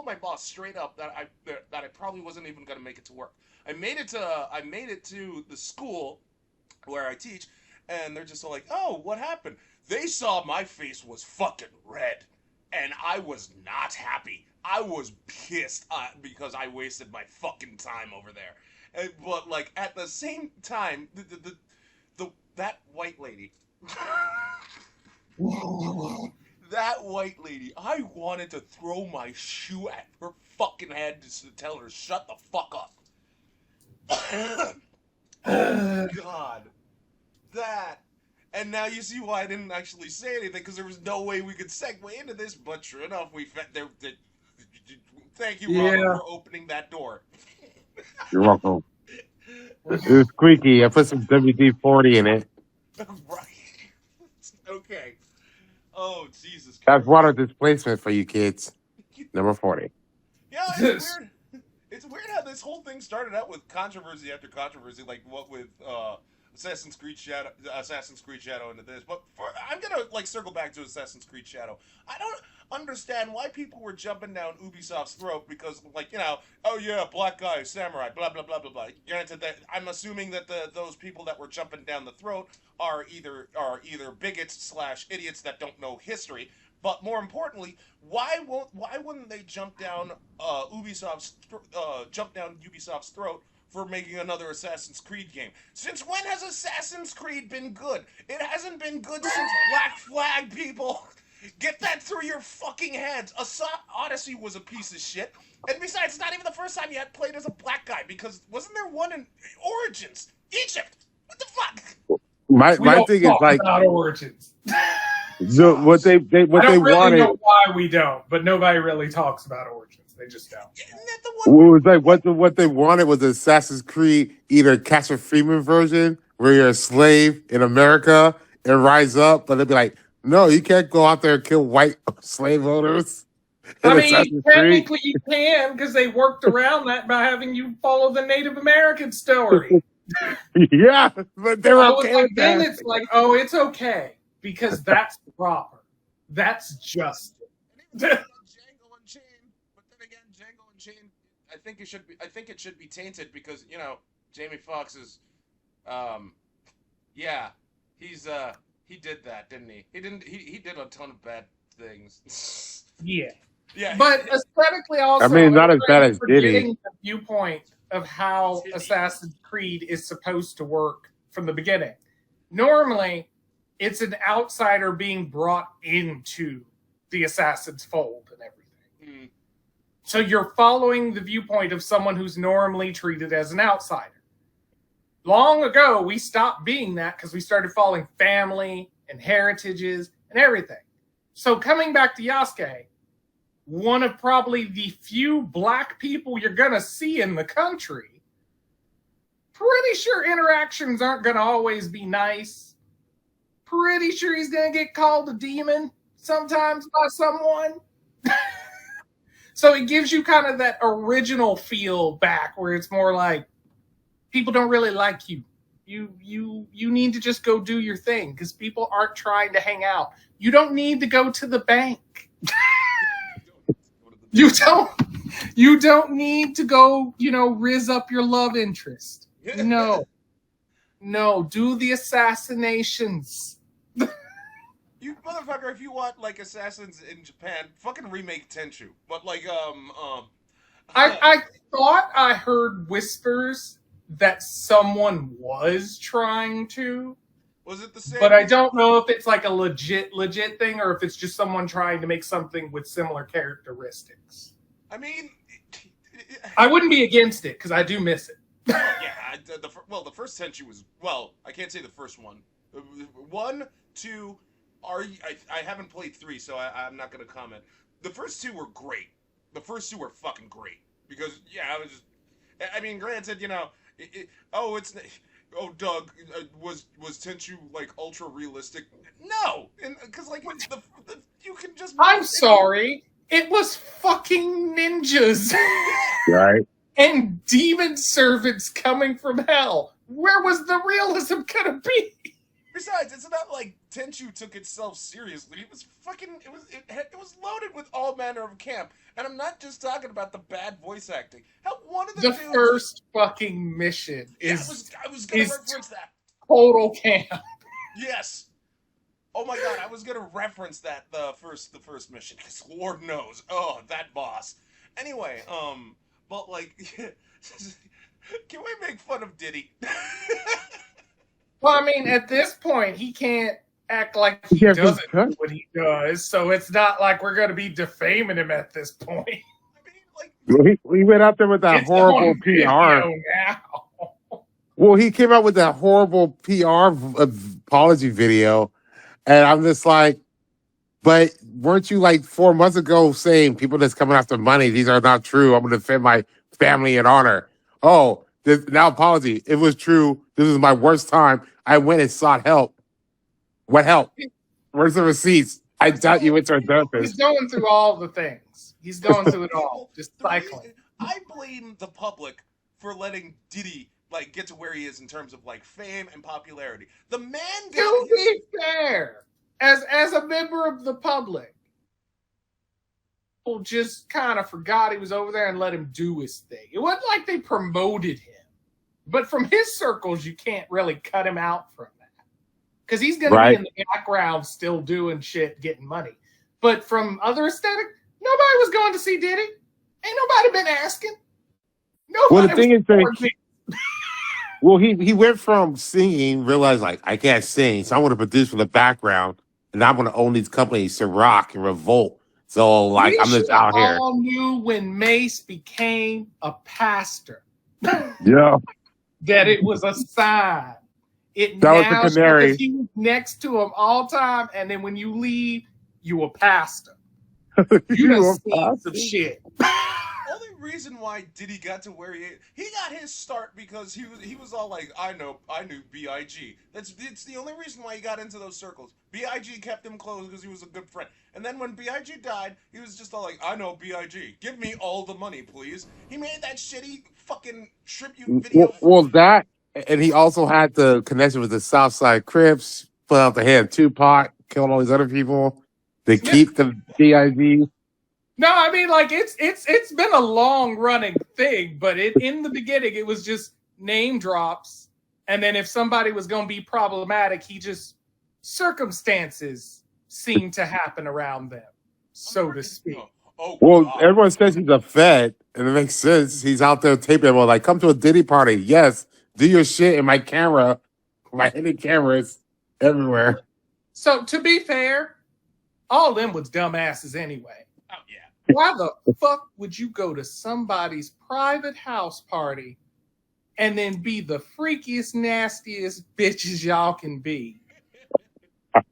Speaker 1: my boss straight up that I probably wasn't even gonna make it to work. I made it to the school where I teach, and they're just all like, "Oh, what happened?" They saw my face was fucking red, and I was not happy. I was pissed because I wasted my fucking time over there. But like at the same time, that white lady. That white lady, I wanted to throw my shoe at her fucking head to tell her, shut the fuck up. Oh, God. That. And now you see why I didn't actually say anything, because there was no way we could segue into this, but true enough, thank you, Robert, for opening that door.
Speaker 3: You're welcome. It was squeaky. I put some WD-40 in it.
Speaker 1: Right. Okay. Oh, Jesus Christ.
Speaker 3: That's water displacement for you kids. Number 40.
Speaker 1: Yeah, it's weird. It's weird how this whole thing started out with controversy after controversy, like what with Assassin's Creed Shadow into this. But I'm gonna like circle back to Assassin's Creed Shadow. I don't understand why people were jumping down Ubisoft's throat because, like, oh yeah, black guy, samurai, blah blah blah blah blah. Granted, that I'm assuming that those people that were jumping down the throat are either bigots / idiots that don't know history. But more importantly, why wouldn't they jump down Ubisoft's throat for making another Assassin's Creed game? Since when has Assassin's Creed been good? It hasn't been good since Black Flag, people. Get that through your fucking heads. Odyssey was a piece of shit. And besides, it's not even the first time you had played as a black guy, because wasn't there one in Origins? Egypt! What the fuck?
Speaker 3: My thing is like
Speaker 2: about Origins.
Speaker 3: what they wanted.
Speaker 2: Know why we don't, but nobody really talks about Origins. They just don't.
Speaker 3: It was like what they wanted was Assassin's Creed, either Castle Freeman version where you're a slave in America and rise up, but they'd be like, no, you can't go out there and kill white slave owners.
Speaker 2: I mean, technically you can, because they worked around that by having you follow the Native American story.
Speaker 3: Yeah, but they're
Speaker 2: I was
Speaker 3: okay
Speaker 2: like,
Speaker 3: with
Speaker 2: then
Speaker 3: that.
Speaker 2: it's like, oh, it's okay because that's proper. That's just.
Speaker 1: Django Unchained, but then again, Django Unchained, I think it should be. I think it should be tainted because Jamie Foxx is, yeah, he's he did that, didn't he? He didn't. He did a ton of bad things.
Speaker 2: Yeah.
Speaker 1: Yeah,
Speaker 2: But aesthetically, also,
Speaker 3: I mean, not as bad as
Speaker 2: forgetting
Speaker 3: Diddy.
Speaker 2: the viewpoint of how
Speaker 1: Diddy.
Speaker 2: Assassin's Creed is supposed to work from the beginning. Normally, it's an outsider being brought into the Assassin's fold and everything. So you're following the viewpoint of someone who's normally treated as an outsider. Long ago, we stopped being that because we started following family and heritages and everything. So coming back to Yasuke, one of probably the few black people you're going to see in the country, pretty sure interactions aren't going to always be nice. Pretty sure he's going to get called a demon sometimes by someone. So it gives you kind of that original feel back where it's more like people don't really like you. You need to just go do your thing because people aren't trying to hang out. You don't need to go to the bank. You don't need to go, rizz up your love interest. No, do the assassinations.
Speaker 1: You motherfucker, if you want like assassins in Japan, fucking remake Tenchu. But like
Speaker 2: I thought I heard whispers that someone was trying to.
Speaker 1: Was it the same?
Speaker 2: But I don't know if it's like a legit thing or if it's just someone trying to make something with similar characteristics.
Speaker 1: I mean,
Speaker 2: I wouldn't be against it because I do miss it.
Speaker 1: yeah. The first Tenchu was I can't say the first one. 1, 2. I haven't played 3, so I'm not gonna comment. The first 2 were great. The first 2 were fucking great because I was just. I mean, granted, Doug, was Tenchu like ultra realistic? No, because like you can just.
Speaker 2: I'm sorry, it was fucking ninjas,
Speaker 3: Right.
Speaker 2: and demon servants coming from hell. Where was the realism gonna be?
Speaker 1: Besides, it's not like Tenchu took itself seriously. It was fucking. It was loaded with all manner of camp, and I'm not just talking about the bad voice acting. Hell, one of the dudes,
Speaker 2: first fucking mission is.
Speaker 1: I was gonna reference that.
Speaker 2: Total camp.
Speaker 1: Yes. Oh my god, I was gonna reference that the first mission because Lord knows, that boss. Anyway, but like, can we make fun of Diddy?
Speaker 2: Well, I mean, at this point, he can't act like he doesn't do what he does, so it's not like we're going to be defaming him at this point.
Speaker 1: I mean, like,
Speaker 3: We went out there with that horrible PR. Well, he came out with that horrible PR apology video, and I'm just like, but weren't you like 4 months ago saying people that's coming after money, these are not true. I'm going to defend my family and honor. Oh, now apology. It was true. This is my worst time. I went and sought help. What help? Where's the receipts? I doubt you went to a therapist.
Speaker 2: He's going through all the things. He's going through it all. Just cycling.
Speaker 1: I blame the public for letting Diddy like get to where he is in terms of like fame and popularity. The man
Speaker 2: To be fair, as a member of the public, people just kind of forgot he was over there and let him do his thing. It wasn't like they promoted him. But from his circles, you can't really cut him out from that. Because he's going to be in the background still doing shit, getting money. But from other aesthetic, nobody was going to see Diddy. Ain't nobody been asking. Nobody
Speaker 3: well, the thing is that well, he went from singing, realized like, I can't sing, so I'm going to produce from the background, and I'm going to own these companies to rock and revolt. So, like, I'm just out here. We
Speaker 2: all knew when Mace became a pastor.
Speaker 3: Yeah.
Speaker 2: That it was a sign. That
Speaker 3: was the canary.
Speaker 2: Because he was next to him all time, and then when you leave, you a pastor. You done seen some shit.
Speaker 1: Only reason why Diddy got to where he got his start because he was all like, I knew B.I.G. It's the only reason why he got into those circles. B.I.G. kept him close because he was a good friend. And then when B.I.G. died, he was just all like, I know B.I.G. Give me all the money, please. He made that shitty fucking tribute video.
Speaker 3: Well, that And he also had the connection with the Southside Crips, put out the hand Tupac, killed all these other people. They keep the DID.
Speaker 2: No, I mean, like it's been a long running thing, but in the beginning it was just name drops, and then if somebody was going to be problematic, he just circumstances seemed to happen around them, so to speak.
Speaker 1: Oh,
Speaker 3: Well,
Speaker 1: God.
Speaker 3: everyone says he's a Fed, and it makes sense. He's out there taping everyone, like, come to a Diddy party. Yes, do your shit in my camera. My hidden cameras everywhere.
Speaker 2: So to be fair, all them was dumbasses anyway.
Speaker 1: Oh, yeah.
Speaker 2: Why the fuck would you go to somebody's private house party and then be the freakiest, nastiest bitches y'all can be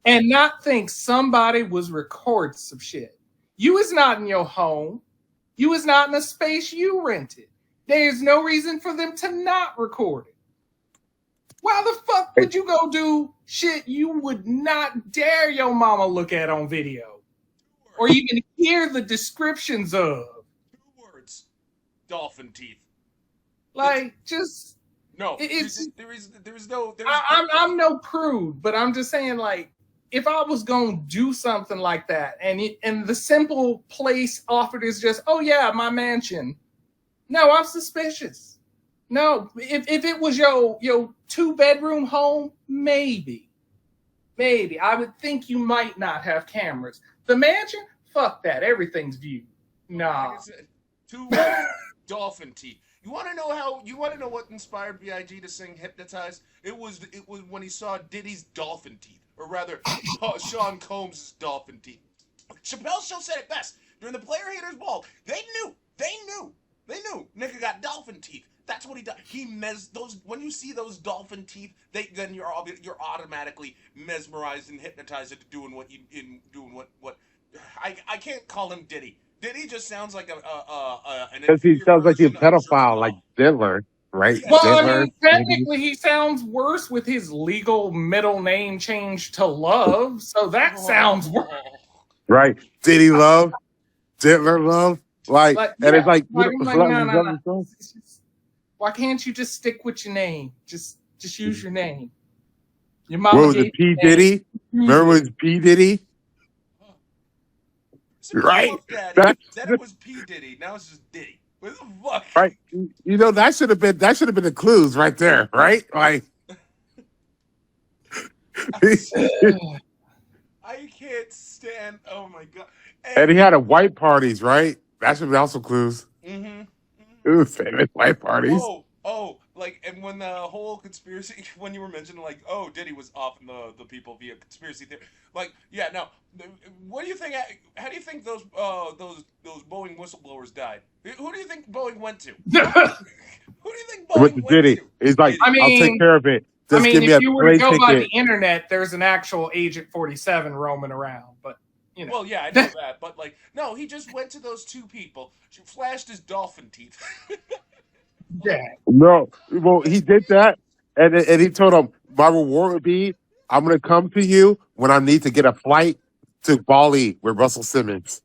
Speaker 2: and not think somebody was recording some shit? You is not in your home. You is not in a space you rented. There's no reason for them to not record it. Why the fuck would you go do shit you would not dare your mama look at on video? Or even hear the descriptions of?
Speaker 1: 2 words. Dolphin teeth.
Speaker 2: Like, just...
Speaker 1: No.
Speaker 2: It's,
Speaker 1: there's no...
Speaker 2: I'm no prude, but I'm just saying, like, if I was going to do something like that, and the simple place offered is just, oh yeah, my mansion. No, I'm suspicious. No, if it was your 2-bedroom home, maybe. I would think you might not have cameras. The mansion, fuck that. Everything's viewed. Nah.
Speaker 1: Like I said, 2 dolphin teeth. You want to know what inspired B.I.G. to sing "Hypnotize"? It was when he saw Diddy's dolphin teeth, or rather, Sean Combs' dolphin teeth. Chappelle's show said it best during the Player Haters Ball. They knew. Nigga got dolphin teeth. That's what he does. When you see those dolphin teeth, then you're automatically mesmerized and hypnotized into doing what I can't call him Diddy. Diddy just sounds like
Speaker 3: Because he sounds like a pedophile, like Diddler, right?
Speaker 2: Well,
Speaker 3: Diddler,
Speaker 2: I mean, technically, he sounds worse with his legal middle name changed to Love, so that sounds worse.
Speaker 3: Right? Diddy Love, Diddler Love, and it's like,
Speaker 2: no. Why can't you just stick with your name? Just use your name. Your mama
Speaker 3: what was it, P. Diddy? Remember when it was P. Diddy? Right?
Speaker 1: Then it was P. Diddy. Now it's just Diddy. What the fuck?
Speaker 3: Right? You know, that should have been the clues right there, right? Like,
Speaker 1: I can't stand. Oh my god!
Speaker 3: And he had a white parties, right? That should be also clues.
Speaker 1: Mm-hmm.
Speaker 3: It was famous white parties.
Speaker 1: And when the whole conspiracy, when you were mentioning, like, oh, Diddy was off in the people via conspiracy theory, like, yeah, now, what do you think? How do you think those Boeing whistleblowers died? Who do you think Boeing went to? Who do you think Boeing
Speaker 3: With
Speaker 1: went
Speaker 3: Diddy,
Speaker 1: to?
Speaker 3: he's like, I'll take care of it. Just give me
Speaker 2: if
Speaker 3: a
Speaker 2: you were to
Speaker 3: plane
Speaker 2: go by the
Speaker 3: ticket.
Speaker 2: internet, there's an actual Agent 47 roaming around, but. You know.
Speaker 1: Well, yeah, I know that, but like, no, he just went to those 2 people, flashed his dolphin teeth.
Speaker 2: Yeah.
Speaker 3: No, well, he did that, and he told him, my reward would be, I'm going to come to you when I need to get a flight to Bali with Russell Simmons.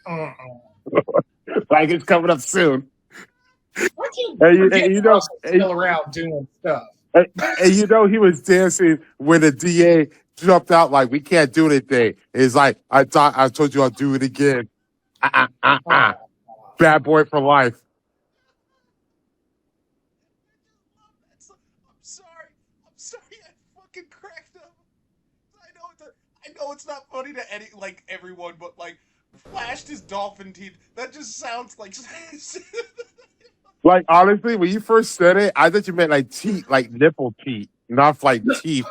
Speaker 3: Like, it's coming up soon.
Speaker 2: And you know, still around doing stuff.
Speaker 3: And you know, he was dancing when the DA jumped out like, we can't do anything. It's like, I told you I'll do it again. Bad boy for life.
Speaker 1: I'm sorry, I fucking cracked up. I know it's not funny to everyone, but like, flashed his dolphin teeth. That just sounds like.
Speaker 3: Like, honestly, when you first said it, I thought you meant like teeth, like nipple teeth, not like teeth.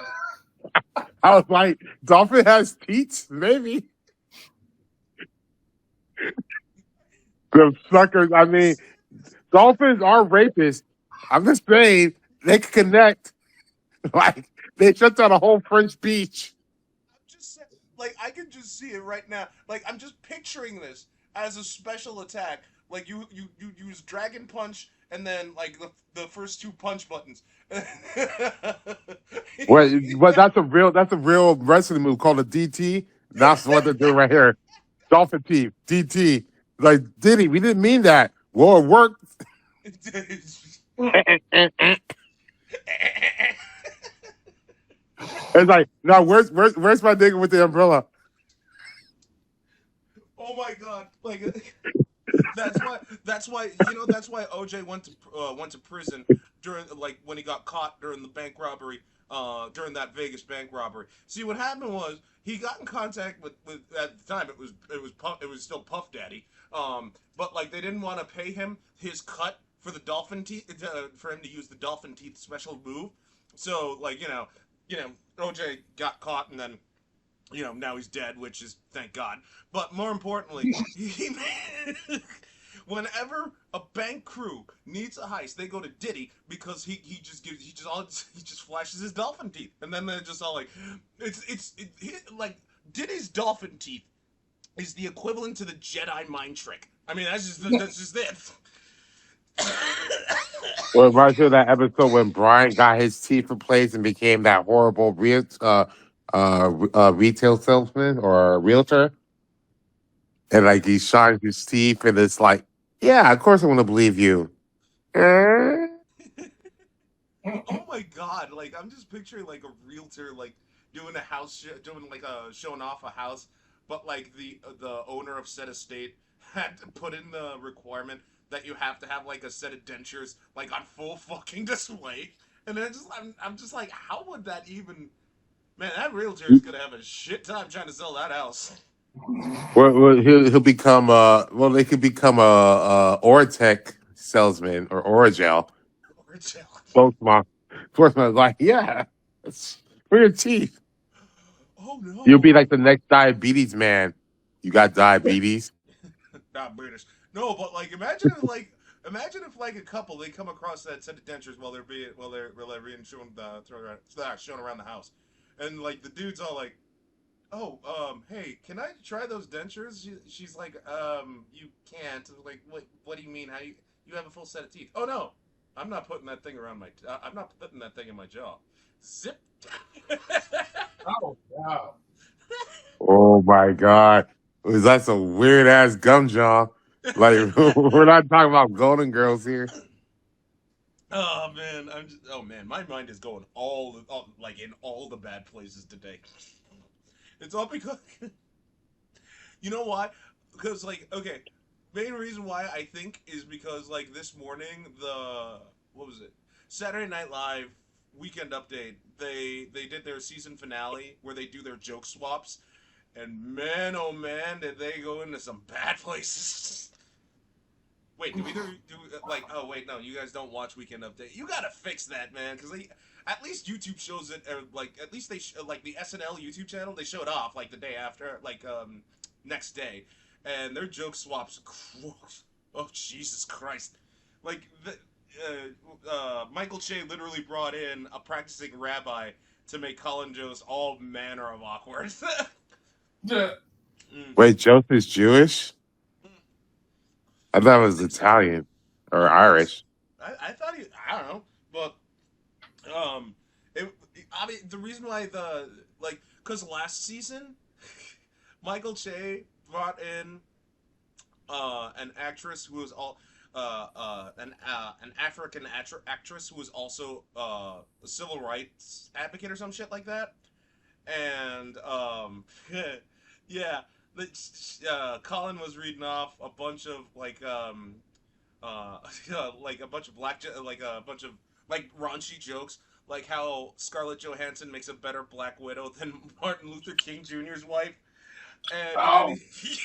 Speaker 3: I was like, dolphin has teeth? Maybe. The suckers, I mean, dolphins are rapists. I'm just saying, they can connect. Like, they shut down a whole French beach.
Speaker 1: I'm just saying, like, I can just see it right now. Like, I'm just picturing this as a special attack. Like, you use Dragon Punch and then, like, the first 2 punch buttons.
Speaker 3: But that's a real wrestling move called a DT. That's what they're doing right here. Dolphin teeth, DT. Like, Diddy, we didn't mean that. Well, it worked. It's like, no, where's my nigga with the umbrella?
Speaker 1: Oh my god! Like that's why that's why OJ went to prison during like when he got caught during the bank robbery during that Vegas bank robbery. See what happened was he got in contact with at the time it was still Puff Daddy, but like they didn't want to pay him his cut for the dolphin teeth for him to use the dolphin teeth special move. So like OJ got caught and then now he's dead, which is thank God. But more importantly, whenever a bank crew needs a heist, they go to Diddy because he just flashes his dolphin teeth, and then they're just all like, like Diddy's dolphin teeth is the equivalent to the Jedi mind trick. I mean, that's just it.
Speaker 3: Well, it reminds me of that episode when Brian got his teeth replaced and became that horrible retail salesman or realtor. And like he shines his teeth and it's like, yeah, of course I want to believe you.
Speaker 1: Oh my god! Like I'm just picturing like a realtor like doing a doing like a showing off a house, but like the owner of said estate had to put in the requirement that you have to have like a set of dentures like on full fucking display, and then I'm just like, how would that even? Man, that realtor is gonna have a shit time trying to sell that house.
Speaker 3: Well, he'll become they could become a Ortec salesman or Oragel. Both my like, yeah, it's for your teeth.
Speaker 1: Oh
Speaker 3: You'll be
Speaker 1: no!
Speaker 3: like the next diabetes man. You got diabetes.
Speaker 1: Not British. No, but like imagine if like a couple they come across that set of dentures while they're being shown around the house, and like the dude's all like, "Oh, hey, can I try those dentures?" She's like, you can't." Like, what do you mean? How you have a full set of teeth? Oh no, I'm not putting that thing around I'm not putting that thing in my jaw. Zip.
Speaker 2: Oh wow.
Speaker 3: Oh my god, that's a weird ass gum jaw. Like we're not talking about Golden Girls here.
Speaker 1: Oh man, oh man, my mind is going all like in all the bad places today. It's all because you know why? Because like okay, main reason why I think is because like this morning the what was it? Saturday Night Live Weekend Update. They did their season finale where they do their joke swaps, and man oh man did they go into some bad places. Wait, do either do like? Oh wait, no, you guys don't watch Weekend Update. You gotta fix that, man, because at least YouTube shows it, or like at least like the SNL YouTube channel, they show it off like the day after, like next day, and their joke swaps. Oh Jesus Christ! Like Michael Che literally brought in a practicing rabbi to make Colin Jost all manner of awkward.
Speaker 2: Yeah.
Speaker 3: Wait, Joseph's Jewish? I thought it was Italian or Irish.
Speaker 1: I thought I don't know, but it, I mean the reason why because last season Michael Che brought in an actress who was all an African actress who was also a civil rights advocate or some shit like that, and yeah, Colin was reading off a bunch of uh, like a bunch of like a bunch of like raunchy jokes, like how Scarlett Johansson makes a better Black Widow than Martin Luther King Jr.'s wife, and
Speaker 2: Oh.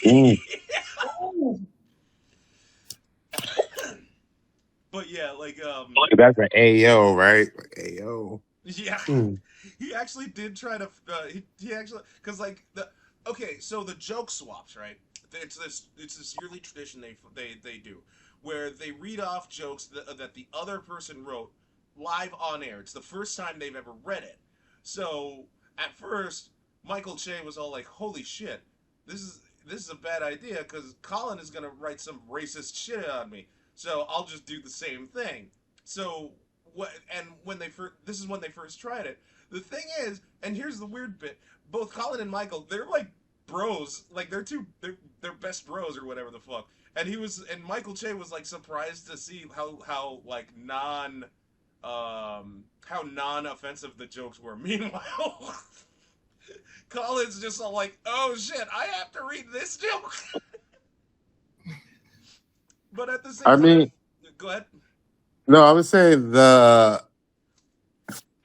Speaker 3: Mm.
Speaker 2: Oh.
Speaker 1: but yeah, like
Speaker 3: That's an AO, right? AO.
Speaker 1: yeah,
Speaker 3: Mm.
Speaker 1: he actually did try to he actually because like the okay, so the joke swaps, right? It's this yearly tradition they do where they read off jokes that the other person wrote live on air. It's the first time they've ever read it. So at first, Michael Che was all like, "Holy shit, this is a bad idea because Colin is gonna write some racist shit on me. So I'll just do the same thing." So what? And when this is when they first tried it. The thing is, and here's the weird bit: both Colin and Michael, they're like bros, like they're best bros or whatever the fuck. And Michael Che was like surprised to see how like non how non-offensive the jokes were. Meanwhile, Colin's just all like, "Oh shit, I have to read this joke." But at the same
Speaker 3: I
Speaker 1: time,
Speaker 3: mean,
Speaker 1: go ahead.
Speaker 3: no, I would say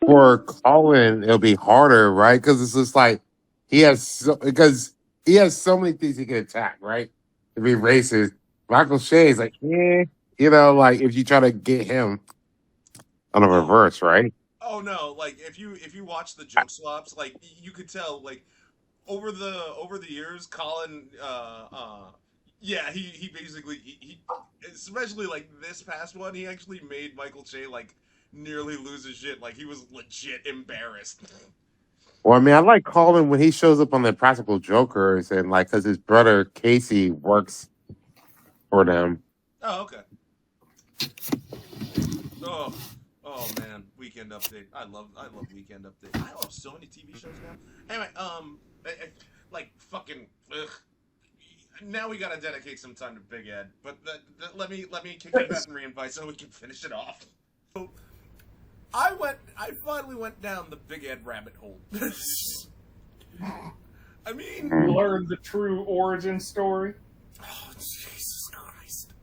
Speaker 3: for Colin it'll be harder, right? Because it's just like because he has so many things he can attack, right? To be racist. Michael Shea is like, like if you try to get him on a
Speaker 1: Oh,
Speaker 3: reverse, right?
Speaker 1: oh no! Like if you watch the joke swaps, like you could tell, like over the years, Colin, yeah, he basically he especially like this past one, he actually made Michael Che like nearly lose his shit. Like he was legit embarrassed.
Speaker 3: Well, I mean, I like Colin when he shows up on the Practical Jokers and like because his brother Casey works for them.
Speaker 1: Oh, okay. Oh, oh man, Weekend Update. I love Weekend Update. I love so many TV shows now. Anyway, like fucking. Ugh. Now we gotta dedicate some time to Big Ed, but let me kick you back and re-invite so we can finish it off. So I finally went down the Big Ed rabbit hole. I mean,
Speaker 2: You learned the true origin story.
Speaker 1: oh Jesus Christ!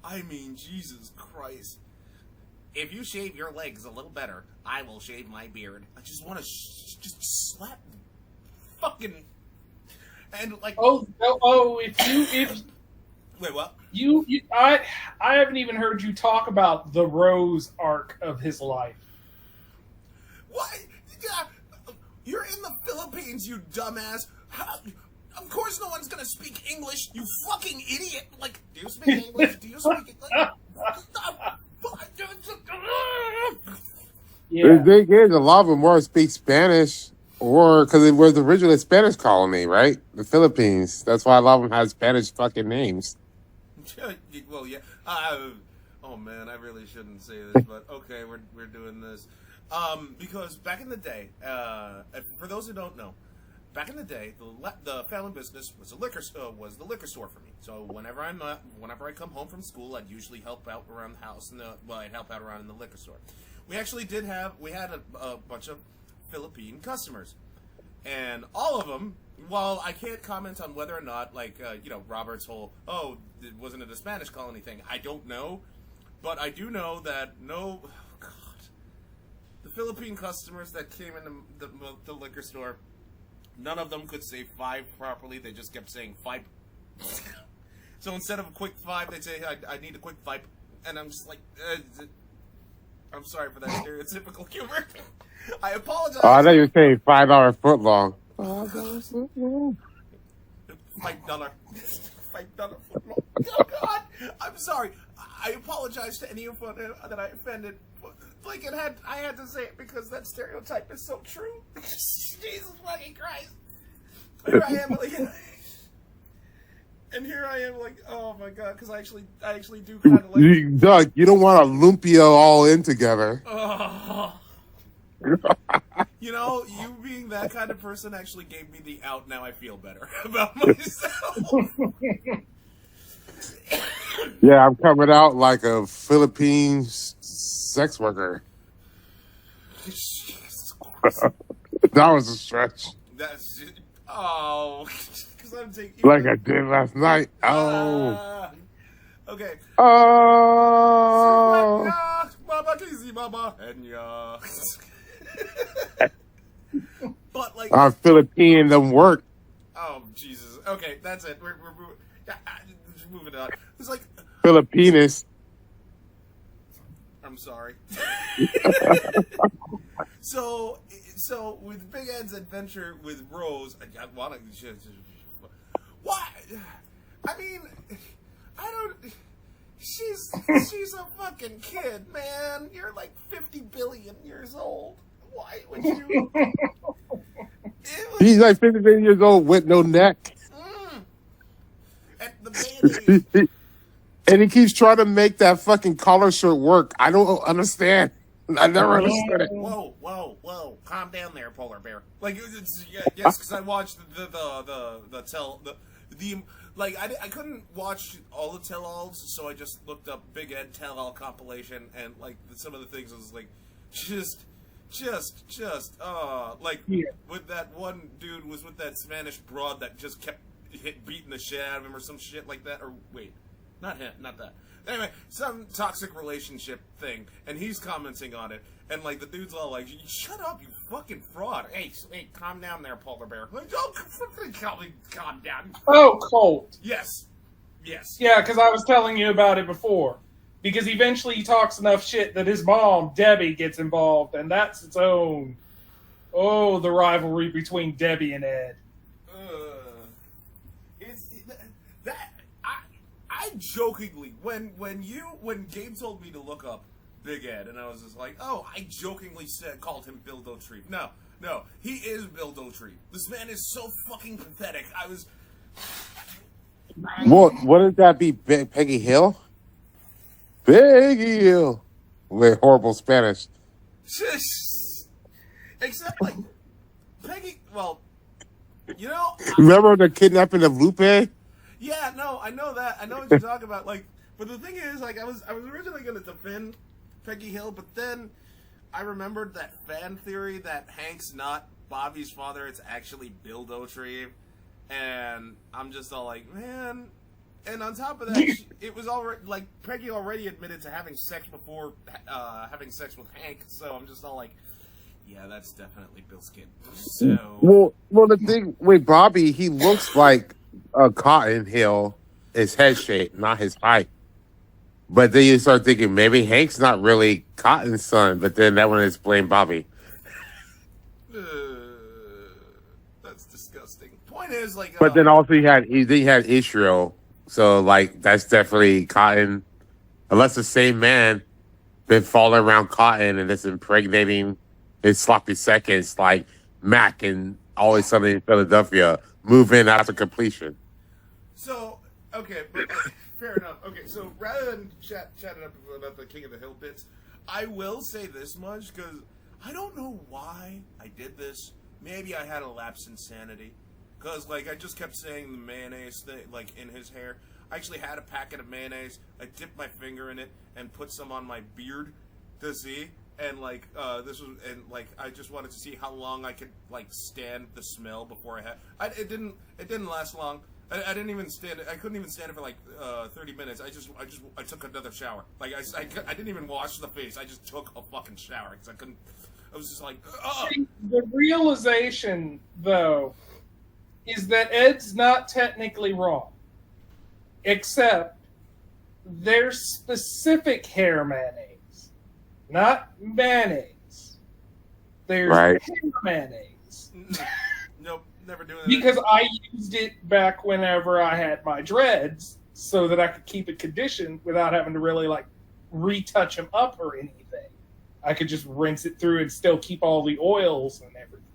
Speaker 1: I mean Jesus Christ! If you shave your legs a little better, I will shave my beard. I just want to just slap fucking and like.
Speaker 2: If
Speaker 1: Wait, what?
Speaker 2: I haven't even heard you talk about the Rose arc of his life.
Speaker 1: What? Yeah, you're in the Philippines, you dumbass. How, of course, no one's gonna speak English. You fucking idiot! Like, do you speak English? Do you speak like?
Speaker 3: The
Speaker 2: Yeah.
Speaker 3: thing is, a lot of them more speak Spanish, or because it was originally a Spanish colony, right? The Philippines. That's why a lot of them have Spanish fucking names.
Speaker 1: Well, yeah. Oh man, I really shouldn't say this, but okay, we're doing this. Because back in the day, for those who don't know, back in the day, the family business was the liquor store for me. So whenever I come home from school, I'd usually help out around the house, I'd help out around in the liquor store. We actually had a bunch of Philippine customers, and all of them. While I can't comment on whether or not, like, Robert's whole, wasn't it a Spanish colony thing? I don't know, but I do know that oh God, the Philippine customers that came in the liquor store, none of them could say five properly. They just kept saying five. So instead of a quick five, they'd say, I need a quick five. And I'm just like, I'm sorry for that stereotypical humor. I apologize.
Speaker 3: Oh, I know you're saying $5 foot long.
Speaker 1: $5 foot long. Oh God, I'm sorry. I apologize to any of that I offended. Like I had to say it because that stereotype is so true. Jesus fucking Christ! Here I am, like, and here I am, like, oh my God, because I actually do kind of like.
Speaker 3: Doug, you don't want to lumpia all in together.
Speaker 1: You being that kind of person actually gave me the out. Now I feel better about myself.
Speaker 3: Yeah, I'm coming out like a Philippine sex worker.
Speaker 1: Jesus Christ.
Speaker 3: That was a stretch.
Speaker 1: That's it. Oh, because I'm taking
Speaker 3: Like I did last night. Oh.
Speaker 1: Okay.
Speaker 3: Oh.
Speaker 1: Mama Kizzy, Mama Henya. But like,
Speaker 3: I'm Philippine them work.
Speaker 1: oh Jesus. Okay, that's it. We're moving on. It's like
Speaker 3: Filipinas.
Speaker 1: I'm sorry. So with Big Ed's adventure with Rose, I want to. What? I mean, I don't. She's a fucking kid, man. You're like 50 billion years old. Why would you?
Speaker 3: He's like 50 years old with no neck.
Speaker 1: At the baby.
Speaker 3: And he keeps trying to make that fucking collar shirt work. I don't understand. I never understood it.
Speaker 1: Whoa! Calm down there, polar bear. Like, yes, because I watched like I couldn't watch all the tell-alls, so I just looked up Big Ed tell-all compilation, and like some of the things was like, like with that one dude was with that Spanish broad that just kept beating the shit out of him or some shit like that, or wait, not him, not that. Anyway, some toxic relationship thing, and he's commenting on it, and like the dude's all like, "Shut up, you fucking fraud!" Hey, calm down there, polar bear. Like, don't calm down.
Speaker 2: Oh, Colt.
Speaker 1: Yes.
Speaker 2: Yeah, because I was telling you about it before. Because eventually he talks enough shit that his mom, Debbie, gets involved, and that's its own. Oh, the rivalry between Debbie and Ed.
Speaker 1: I jokingly when Gabe told me to look up Big Ed, and I was just like, oh, I jokingly called him Bill Dauterive. No, he is Bill Dauterive. This man is so fucking pathetic. I was.
Speaker 3: What did that be? Peggy Hill? Peggy Hill. With horrible Spanish.
Speaker 1: Except, like, Peggy, well, you know.
Speaker 3: Remember the kidnapping of Lupe?
Speaker 1: Yeah, no, I know that. I know what you're talking about. Like, but the thing is, like, I was originally going to defend Peggy Hill, but then I remembered that fan theory that Hank's not Bobby's father, it's actually Bill Dauterive. And I'm just all like, man. And on top of that, it was already, like, Peggy already admitted to having sex before having sex with Hank, so I'm just all like, yeah, that's definitely Bill's kid. So.
Speaker 3: Well, the thing with Bobby, he looks like a Cotton Hill, his head shape, not his height. But then you start thinking maybe Hank's not really Cotton's son, but then that one is blame Bobby.
Speaker 1: That's disgusting. Point is, like,
Speaker 3: but then also he had Israel, so like that's definitely Cotton, unless the same man been following around Cotton and just impregnating his sloppy seconds like Mac and Always Sunny in Philadelphia move in after completion.
Speaker 1: So okay, but fair enough. Okay, so rather than chatting up about the King of the Hill bits, I will say this much because I don't know why I did this. Maybe I had a lapse in sanity. Because, like, I just kept saying the mayonnaise thing, like, in his hair. I actually had a packet of mayonnaise. I dipped my finger in it and put some on my beard to see. And, like, I just wanted to see how long I could, like, stand the smell before it didn't last long. I didn't even stand it. I couldn't even stand it for, like, 30 minutes. I took another shower. Like, I didn't even wash the face. I just took a fucking shower because I was just like, ugh.
Speaker 2: The realization, though, is that Ed's not technically wrong. Except there's specific hair mayonnaise, not mayonnaise. There's hair mayonnaise.
Speaker 1: Nope, never doing that.
Speaker 2: Because I used it back whenever I had my dreads so that I could keep it conditioned without having to really, like, retouch them up or anything. I could just rinse it through and still keep all the oils and everything.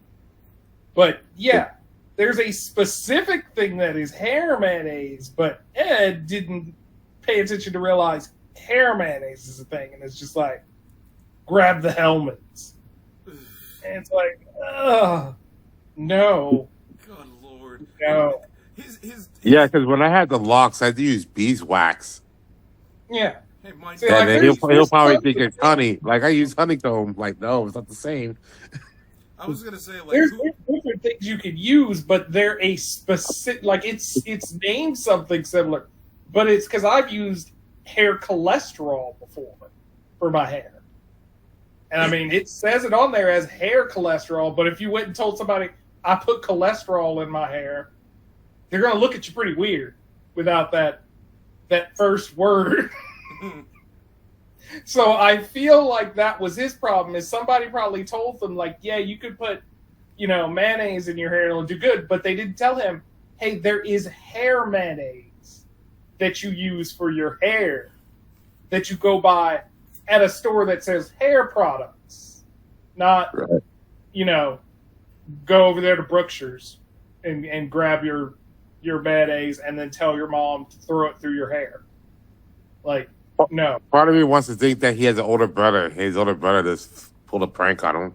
Speaker 2: But, yeah. There's a specific thing that is hair mayonnaise, but Ed didn't pay attention to realize hair mayonnaise is a thing, and it's just like, grab the helmets. And it's like, ugh, no.
Speaker 1: Good Lord.
Speaker 2: No.
Speaker 3: Yeah, because when I had the locks, I had to use beeswax.
Speaker 2: Yeah.
Speaker 1: Hey,
Speaker 2: See,
Speaker 3: and then he'll probably think it's honey. Like, I use honeycomb. Like, no, it's not the same.
Speaker 1: I was gonna say, like,
Speaker 2: there's different things you could use, but they're a specific, like, it's named something similar, but it's because I've used hair cholesterol before for my hair, and I mean it says it on there as hair cholesterol. But if you went and told somebody I put cholesterol in my hair, they're gonna look at you pretty weird without that first word. So I feel like that was his problem, is somebody probably told them, like, yeah, you could put, mayonnaise in your hair and it'll do good. But they didn't tell him, hey, there is hair mayonnaise that you use for your hair that you go buy at a store that says hair products. Not, go over there to Brookshire's and grab your mayonnaise and then tell your mom to throw it through your hair. Like, no.
Speaker 3: Part of me wants to think that he has an older brother. His older brother just pulled a prank on him.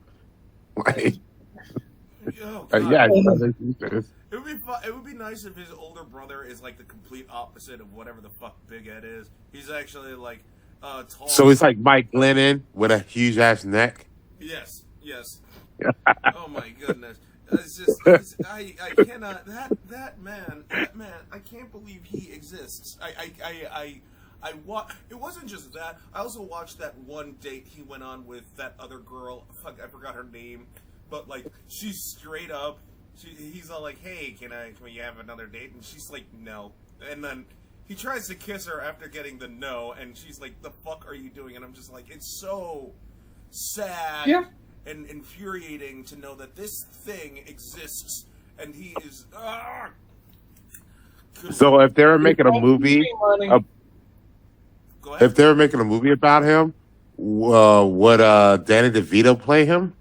Speaker 3: Like,
Speaker 1: oh,
Speaker 3: yeah.
Speaker 1: it It would be fun. It would be nice if his older brother is like the complete opposite of whatever the fuck Big Ed is. He's actually like tall.
Speaker 3: So it's like Mike Glennon with a huge ass neck.
Speaker 1: Yes. Oh my goodness. I cannot that man I can't believe he exists. It wasn't just that. I also watched that one date he went on with that other girl. Fuck, I forgot her name. But like, she's straight up. He's all like, "Hey, can we have another date?" And she's like, "No." And then he tries to kiss her after getting the no, and she's like, "The fuck are you doing?" And I'm just like, it's so sad.
Speaker 2: Yeah.
Speaker 1: And infuriating to know that this thing exists, and he is.
Speaker 3: So if they were making a movie,
Speaker 1: Go ahead.
Speaker 3: if they were making a movie about him, would Danny DeVito play him?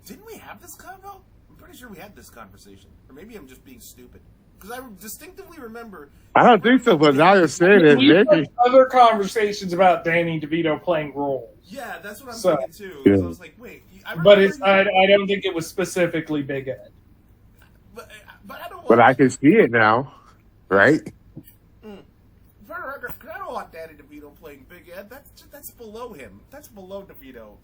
Speaker 1: Didn't we have this convo? I'm pretty sure we had this conversation, or maybe I'm just being stupid because I distinctively remember.
Speaker 3: I don't think so, but now you're saying it.
Speaker 2: We've
Speaker 3: Maybe.
Speaker 2: had other conversations about Danny DeVito playing roles.
Speaker 1: Yeah, that's what I'm
Speaker 2: So-
Speaker 1: thinking too.
Speaker 3: Yeah.
Speaker 1: 'Cause I was like, wait,
Speaker 2: But I don't think it was specifically Big Ed.
Speaker 1: But I don't. Want
Speaker 3: But I can see it now, right?
Speaker 1: For the record, I don't want Danny DeVito playing Big Ed. That's below him. That's below DeVito.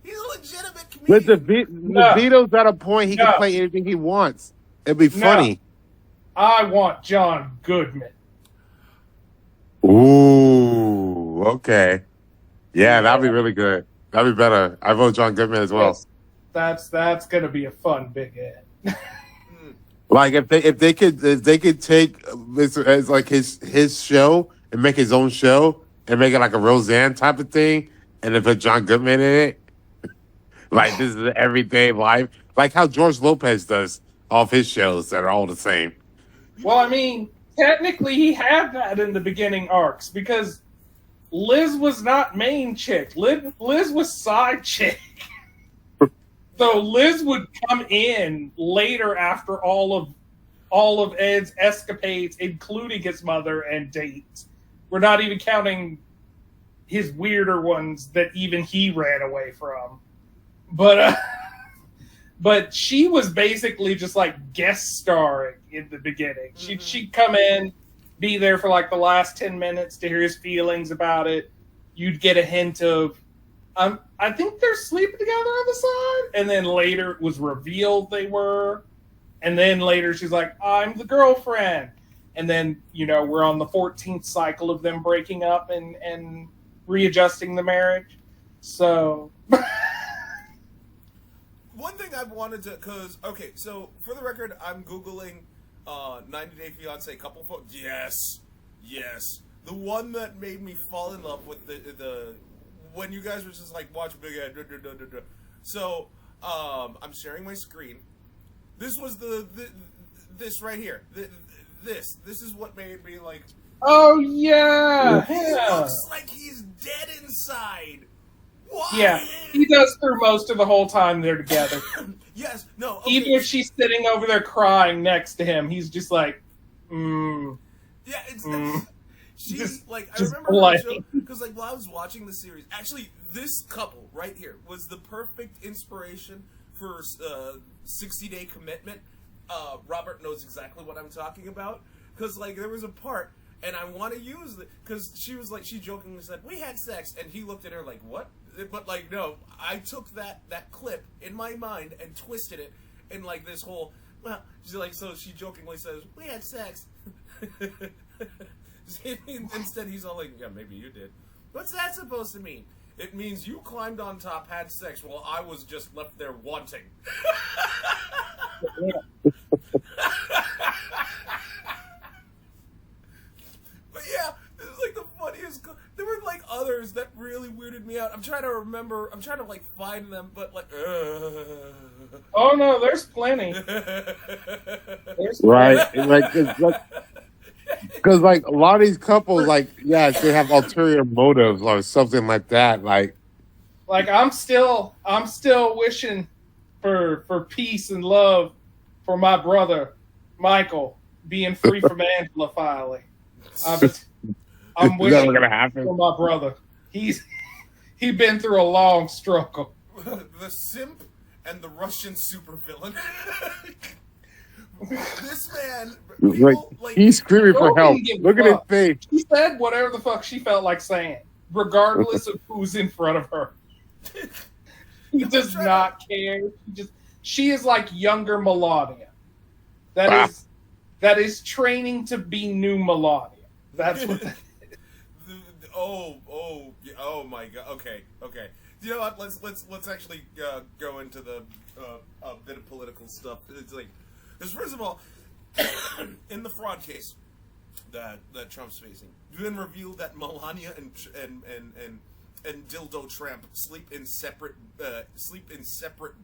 Speaker 1: He's a legitimate
Speaker 3: But
Speaker 1: comedian.
Speaker 3: DeVito's at a point he
Speaker 2: No.
Speaker 3: can play anything he wants. It'd be funny.
Speaker 2: I want John Goodman.
Speaker 3: Ooh, okay. Yeah, that'd be really good. That'd be better. I vote John Goodman as well.
Speaker 2: That's gonna be a fun Big Ed.
Speaker 3: Like if they could take this as like his show and make his own show and make it like a Roseanne type of thing, and then put John Goodman in it. Like this is everyday life, like how George Lopez does all of his shows that are all the same.
Speaker 2: Well, I mean, technically he had that in the beginning arcs because Liz was not main chick. Liz was side chick. So Liz would come in later after all of Ed's escapades, including his mother and dates. We're not even counting his weirder ones that even he ran away from. But she was basically just like guest starring in the beginning. She'd come in, be there for like the last 10 minutes to hear his feelings about it. You'd get a hint of, I think they're sleeping together on the side. And then later it was revealed they were. And then later she's like, I'm the girlfriend. And then, we're on the 14th cycle of them breaking up and readjusting the marriage. So...
Speaker 1: One thing I've wanted to, so for the record, I'm Googling 90 Day Fiancé couple photos. Yes. The one that made me fall in love with the when you guys were just like, watch Big Ed. So, I'm sharing my screen. This was this right here. This is what made me like,
Speaker 2: oh, yeah.
Speaker 1: he looks like he's dead inside. Why?
Speaker 2: Yeah, he does through most of the whole time they're together.
Speaker 1: Yes, no. Okay.
Speaker 2: Even if she's sitting over there crying next to him, he's just like,
Speaker 1: Yeah, it's she's
Speaker 2: Just-
Speaker 1: like, I
Speaker 2: just
Speaker 1: remember because like while I was watching the series, actually this couple right here was the perfect inspiration for 60-Day Commitment. Robert knows exactly what I'm talking about because like there was a part. And I want to use it because she was like, she jokingly said, "We had sex," and he looked at her like, "What?" But like, no, I took that clip in my mind and twisted it in like this whole. Well, she's like, so she jokingly says, "We had sex." Instead, he's all like, "Yeah, maybe you did." What's that supposed to mean? It means you climbed on top, had sex, while I was just left there wanting. But yeah, this is like the funniest. There were like others that really weirded me out. I'm trying to remember. I'm trying to like find them, but like.
Speaker 2: oh no, there's plenty.
Speaker 3: Right? Like, because like a lot of these couples, like, yeah, they have ulterior motives or something like that. Like,
Speaker 2: I'm still wishing for peace and love for my brother Michael being free from Angela finally. I'm
Speaker 3: is that
Speaker 2: wishing
Speaker 3: gonna happen?
Speaker 2: for my brother. He's been through a long struggle.
Speaker 1: The simp and the Russian supervillain. This man,
Speaker 3: Like,
Speaker 1: people, like,
Speaker 3: he's screaming for
Speaker 2: Girl
Speaker 3: help.
Speaker 2: didn't give a
Speaker 3: Look at his
Speaker 2: fuck.
Speaker 3: face.
Speaker 2: She said whatever the fuck she felt like saying, regardless of who's in front of her. He does not care. She is like younger Melania. That is training to be new Melania. That's what that is.
Speaker 1: Oh my god. Okay. You know what? Let's actually go into the a bit of political stuff. It's like, because first of all, in the fraud case that Trump's facing, it's been revealed that Melania and Dildo Tramp sleep in separate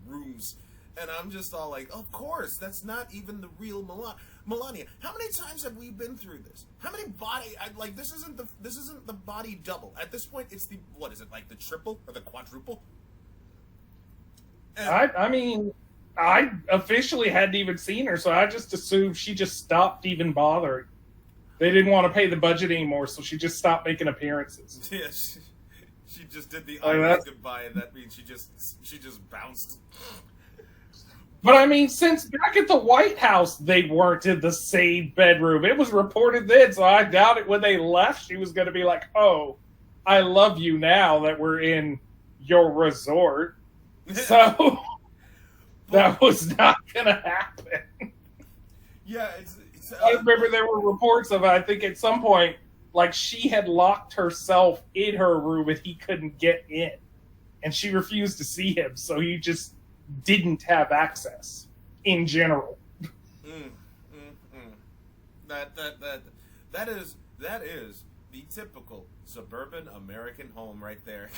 Speaker 1: rooms. And I'm just all like, of course, that's not even the real Melania. How many times have we been through this? How many this isn't the body double. At this point, it's the, what is it, like the triple or the quadruple? And
Speaker 2: I mean, I officially hadn't even seen her, so I just assumed she just stopped even bothering. They didn't want to pay the budget anymore, so she just stopped making appearances.
Speaker 1: yeah, she just did the goodbye, and that means she just bounced.
Speaker 2: But I mean, since back at the White House, they weren't in the same bedroom. It was reported then, so I doubt it when they left, she was going to be like, oh, I love you now that we're in your resort. So that was not going to happen.
Speaker 1: Yeah,
Speaker 2: I remember there were reports of, I think at some point, like she had locked herself in her room and he couldn't get in. And she refused to see him, so he just didn't have access in general.
Speaker 1: That is the typical suburban American home right there.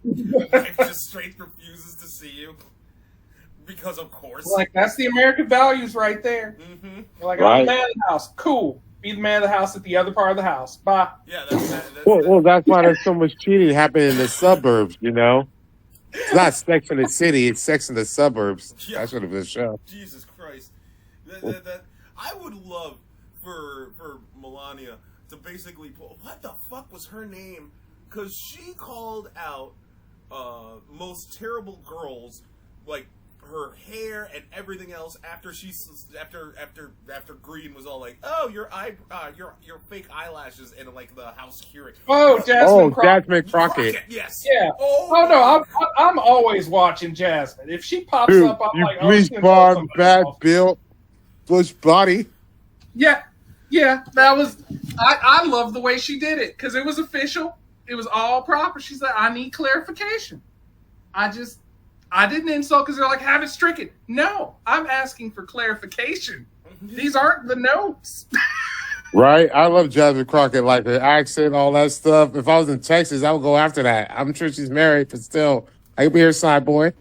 Speaker 1: Wife just straight refuses to see you because, of course,
Speaker 2: like that's the American values right there. You're like, I'm the man of the house. Cool. Be the man of the house at the other part of the house. Bye.
Speaker 1: Yeah.
Speaker 3: Well, that's why there's so much cheating happening in the suburbs. You know. It's not Sex in the City, it's Sex in the Suburbs.
Speaker 1: Yeah.
Speaker 3: That should have been a show.
Speaker 1: Jesus Christ. That I would love for Melania to basically pull, what the fuck was her name? Because she called out most terrible girls, like her hair and everything else after Green was all like, oh, your fake eyelashes and like the House hearing.
Speaker 2: Oh, Jasmine
Speaker 3: Crockett.
Speaker 1: Yes.
Speaker 2: Yeah.
Speaker 1: Oh
Speaker 2: no, I'm always watching Jasmine. If she pops
Speaker 3: Dude,
Speaker 2: up, I'm
Speaker 3: you
Speaker 2: like,
Speaker 3: bleach blonde, bad built, bush body.
Speaker 2: Yeah, that was. I love the way she did it because it was official. It was all proper. She's like, I need clarification. I didn't insult because they're like, have it stricken. No, I'm asking for clarification. These aren't the notes.
Speaker 3: Right? I love Jasmine Crockett, like her accent, all that stuff. If I was in Texas, I would go after that. I'm sure she's married, but still, I could be her side boy.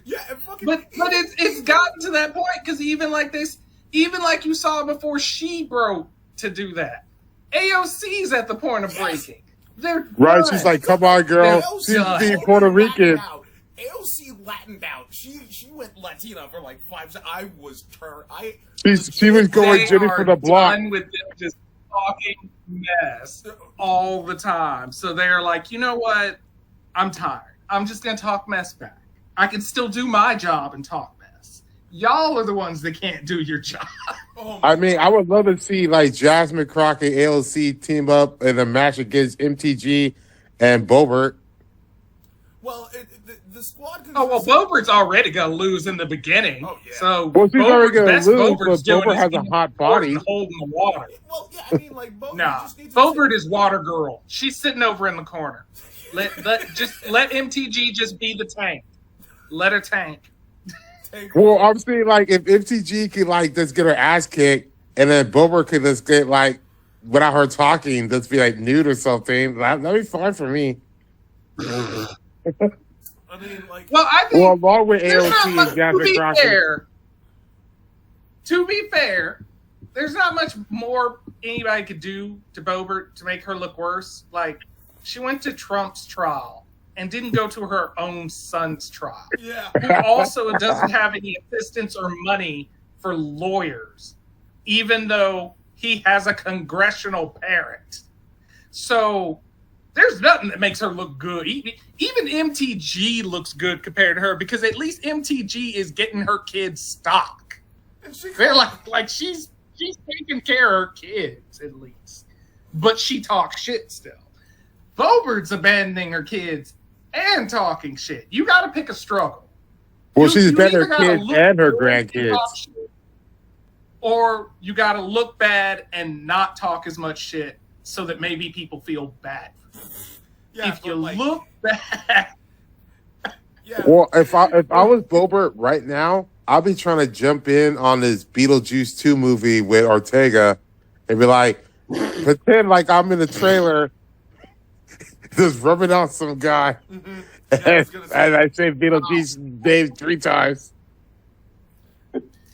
Speaker 1: Yeah,
Speaker 2: but it's gotten to that point because even like you saw before she broke to do that, AOC's at the point of breaking. They're
Speaker 3: right?
Speaker 2: done.
Speaker 3: She's like, come on, girl. She's being Puerto Rican.
Speaker 1: AOC Latined out. She went Latina for like 5 seconds. I was turned.
Speaker 3: She was going Jenny from the block.
Speaker 2: Done with them just talking mess all the time. So they're like, you know what? I'm tired. I'm just gonna talk mess back. I can still do my job and talk mess. Y'all are the ones that can't do your job.
Speaker 3: I mean, I would love to see like Jasmine Crockett, AOC team up in a match against MTG and Bobert.
Speaker 1: Well, the squad.
Speaker 2: Bobert's already gonna lose in the beginning.
Speaker 1: Oh yeah.
Speaker 2: So
Speaker 3: she's already gonna lose,
Speaker 2: Bobert's
Speaker 3: but Bobert has a hot body.
Speaker 2: Holding the water.
Speaker 1: Well, yeah, I mean, like Bobert.
Speaker 2: Nah, Bobert is water girl. She's sitting over in the corner. Let MTG just be the tank. Let her tank.
Speaker 3: Well, I'm saying like if MTG could like just get her ass kicked, and then Bobert could just get like without her talking, just be like nude or something. That'd be fine for me.
Speaker 1: I mean, like.
Speaker 2: Well, I think.
Speaker 3: Well, along with AOC and Jasmine Crockett.
Speaker 2: To be fair, there's not much more anybody could do to Bobert to make her look worse. Like, she went to Trump's trial and didn't go to her own son's trial.
Speaker 1: Yeah.
Speaker 2: Who also doesn't have any assistance or money for lawyers, even though he has a congressional parent. So there's nothing that makes her look good. Even MTG looks good compared to her because at least MTG is getting her kids stock. They're like she's taking care of her kids at least, but she talks shit still. Bobert's abandoning her kids and talking shit. You got to pick a struggle.
Speaker 3: Well, she's better kids and her grandkids.
Speaker 2: Or you got to look bad and not talk as much shit so that maybe people feel bad. Yeah, if you look bad.
Speaker 3: Yeah. Well, if I was Bobert right now, I'll be trying to jump in on this Beetlejuice 2 movie with Ortega and be like, pretend like I'm in the trailer just rubbing out some guy. Mm-hmm. And I say Beetlejuice's name 3 times.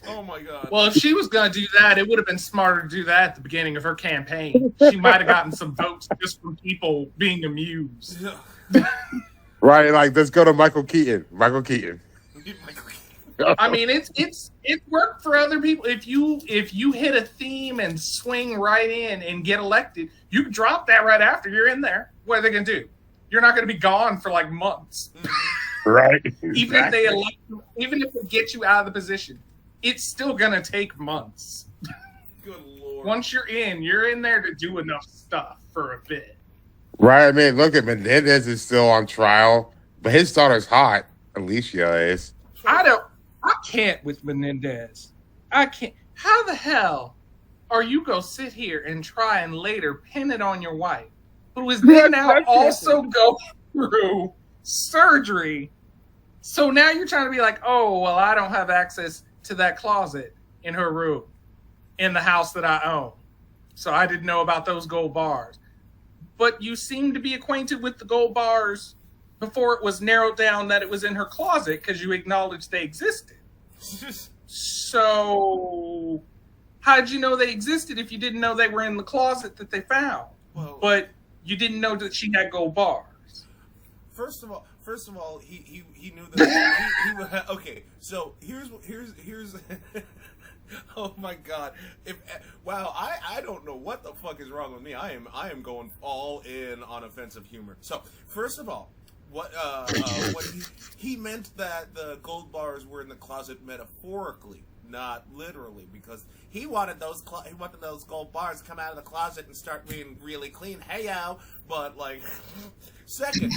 Speaker 1: Oh my god.
Speaker 2: Well, if she was going to do that, it would have been smarter to do that at the beginning of her campaign. She might have gotten some votes just from people being amused.
Speaker 3: Right, like let's go to Michael Keaton.
Speaker 2: I mean, it's worked for other people. If you hit a theme and swing right in and get elected, you can drop that right after you're in there. What are they going to do? You're not going to be gone for like months.
Speaker 3: Right.
Speaker 2: Even if they elect you, even if they get you out of the position, it's still going to take months.
Speaker 1: Good Lord.
Speaker 2: Once you're in there to do enough stuff for a bit.
Speaker 3: Right. I mean, look at Menendez is still on trial, but his daughter's hot. Alicia is.
Speaker 2: I can't with Menendez. I can't. How the hell are you going to sit here and try and later pin it on your wife, who is then now also going through surgery? So now you're trying to be like, oh, well, I don't have access to that closet in her room in the house that I own. So I didn't know about those gold bars. But you seem to be acquainted with the gold bars before it was narrowed down that it was in her closet because you acknowledged they existed. So how did you know they existed if you didn't know they were in the closet that they found? Well, but you didn't know that she had gold bars.
Speaker 1: First of all, he knew that he would have, okay. So here's oh my god! I don't know what the fuck is wrong with me. I am going all in on offensive humor. So first of all, what he meant that the gold bars were in the closet metaphorically, not literally, because he wanted those gold bars to come out of the closet and start being really clean. Hey yo, but like second.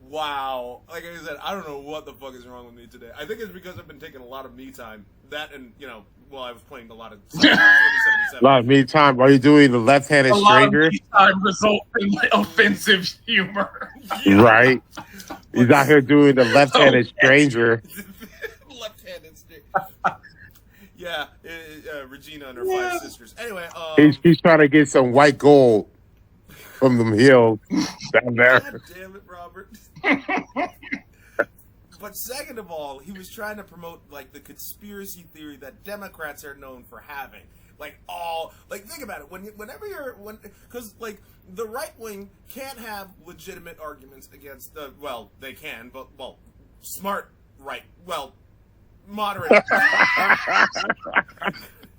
Speaker 1: Wow. Like I said, I don't know what the fuck is wrong with me today. I think it's because I've been taking a lot of me time. That and, I was playing a lot of...
Speaker 3: A lot of me time. Are you doing the left-handed stranger?
Speaker 2: A lot of me time results in offensive humor.
Speaker 3: Yeah. Right. He's out here doing the left-handed stranger.
Speaker 1: Left-handed stranger. Yeah. Regina and her 5 sisters. Anyway,
Speaker 3: he's trying to get some white gold from them hills down there.
Speaker 1: God damn it, Robert. But second of all, he was trying to promote like the conspiracy theory that Democrats are known for having. Think about it. Because the right wing can't have legitimate arguments against they can, but smart right, moderate.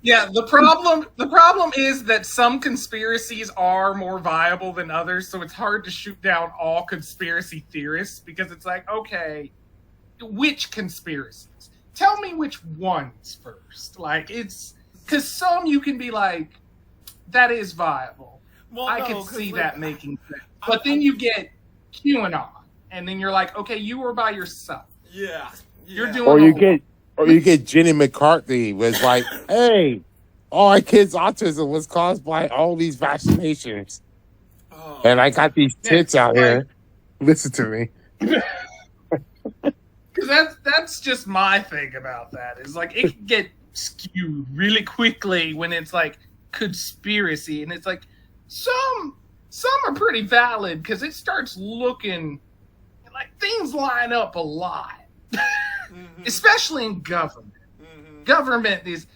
Speaker 2: Yeah, the problem is that some conspiracies are more viable than others, so it's hard to shoot down all conspiracy theorists because it's like, okay, which conspiracies? Tell me which ones first. Like, it's because some you can be like, that is viable. I can see that making sense. But then you get QAnon, and then you're like, okay, you were by yourself.
Speaker 1: Yeah.
Speaker 2: You're doing
Speaker 3: Or you get Jenny McCarthy was like, hey, all my kids' autism was caused by all these vaccinations. Oh, and I got these tits out here. Listen to me.
Speaker 2: Because that's just my thing about that. Is like it can get skewed really quickly when it's like conspiracy. And it's like some are pretty valid because it starts looking like things line up a lot. Mm-hmm. Especially in government. Mm-hmm. Government is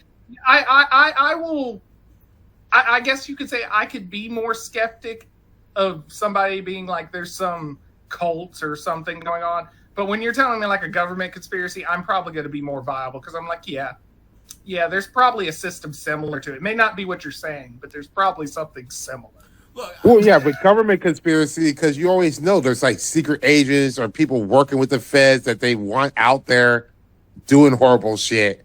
Speaker 2: I guess you could say I could be more skeptic of somebody being like there's some cults or something going on. But when you're telling me like a government conspiracy, I'm probably going to be more viable because I'm like, yeah, there's probably a system similar to it. It may not be what you're saying, but there's probably something similar.
Speaker 1: Look,
Speaker 3: Well, yeah, but government conspiracy, because you always know there's like secret agents or people working with the feds that they want out there doing horrible shit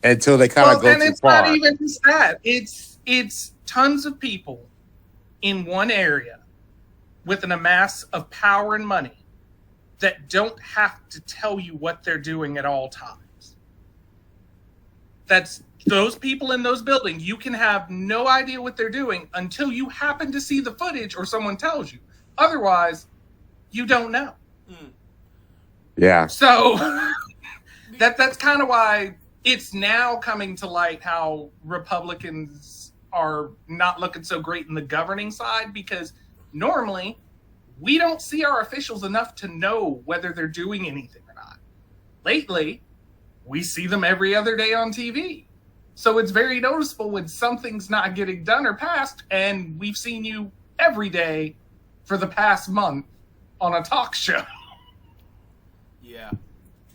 Speaker 3: until they kind of
Speaker 2: Well,
Speaker 3: go
Speaker 2: and
Speaker 3: too
Speaker 2: it's not
Speaker 3: far.
Speaker 2: even just that. It's tons of people in one area with an amass of power and money that don't have to tell you what they're doing at all times. That's those people in those buildings. You can have no idea what they're doing until you happen to see the footage or someone tells you. Otherwise, you don't know.
Speaker 3: Yeah.
Speaker 2: So that's kind of why it's now coming to light how Republicans are not looking so great in the governing side, because normally we don't see our officials enough to know whether they're doing anything or not. Lately, we see them every other day on TV. So it's very noticeable when something's not getting done or passed, and we've seen you every day for the past month on a talk show.
Speaker 1: yeah,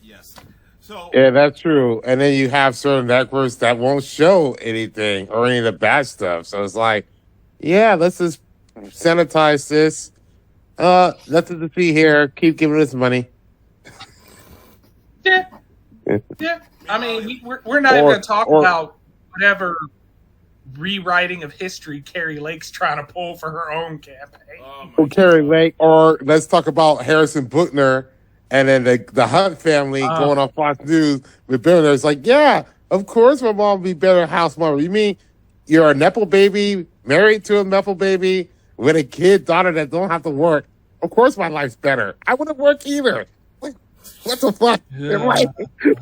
Speaker 1: yes. So
Speaker 3: Yeah, that's true. And then you have certain networks that won't show anything or any of the bad stuff. So it's like, yeah, let's just sanitize this. Nothing to see here. Keep giving us money.
Speaker 2: Yeah. Yeah. I mean, we're not even going to talk about whatever rewriting of history Carrie Lake's trying to pull for her own campaign.
Speaker 3: Or Carrie Lake, or let's talk about Harrison Buckner and then the Hunt family going on Fox News with billionaires. It's like, yeah, of course my mom would be better house mom. You mean you're a Nepo baby, married to a Nepo baby, with a daughter that don't have to work? Of course my life's better. I wouldn't work either. Like, what the fuck?
Speaker 2: Yeah.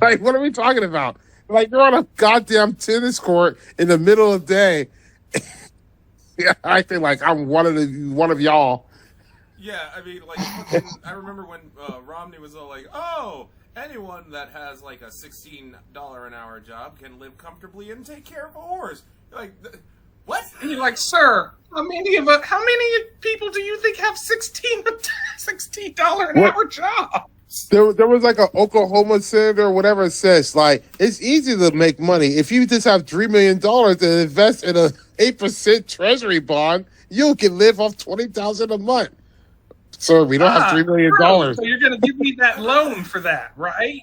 Speaker 3: Like, what are we talking about? Like, you're on a goddamn tennis court in the middle of the day. Yeah, I feel like I'm one of y'all.
Speaker 1: yeah, I mean, like, fucking, I remember when Romney was all like, "Oh, anyone that has like a $16 an hour job can live comfortably and take care of a horse." You're like, what?
Speaker 2: And you're like, sir, how many people do you think have $16 an hour jobs?
Speaker 3: There was like an Oklahoma senator or whatever it says, like, it's easy to make money. If you just have $3 million and invest in a 8% treasury bond, you can live off $20,000 a month. Sir, we don't have $3 million.
Speaker 2: So you're going to give me that loan for that, right?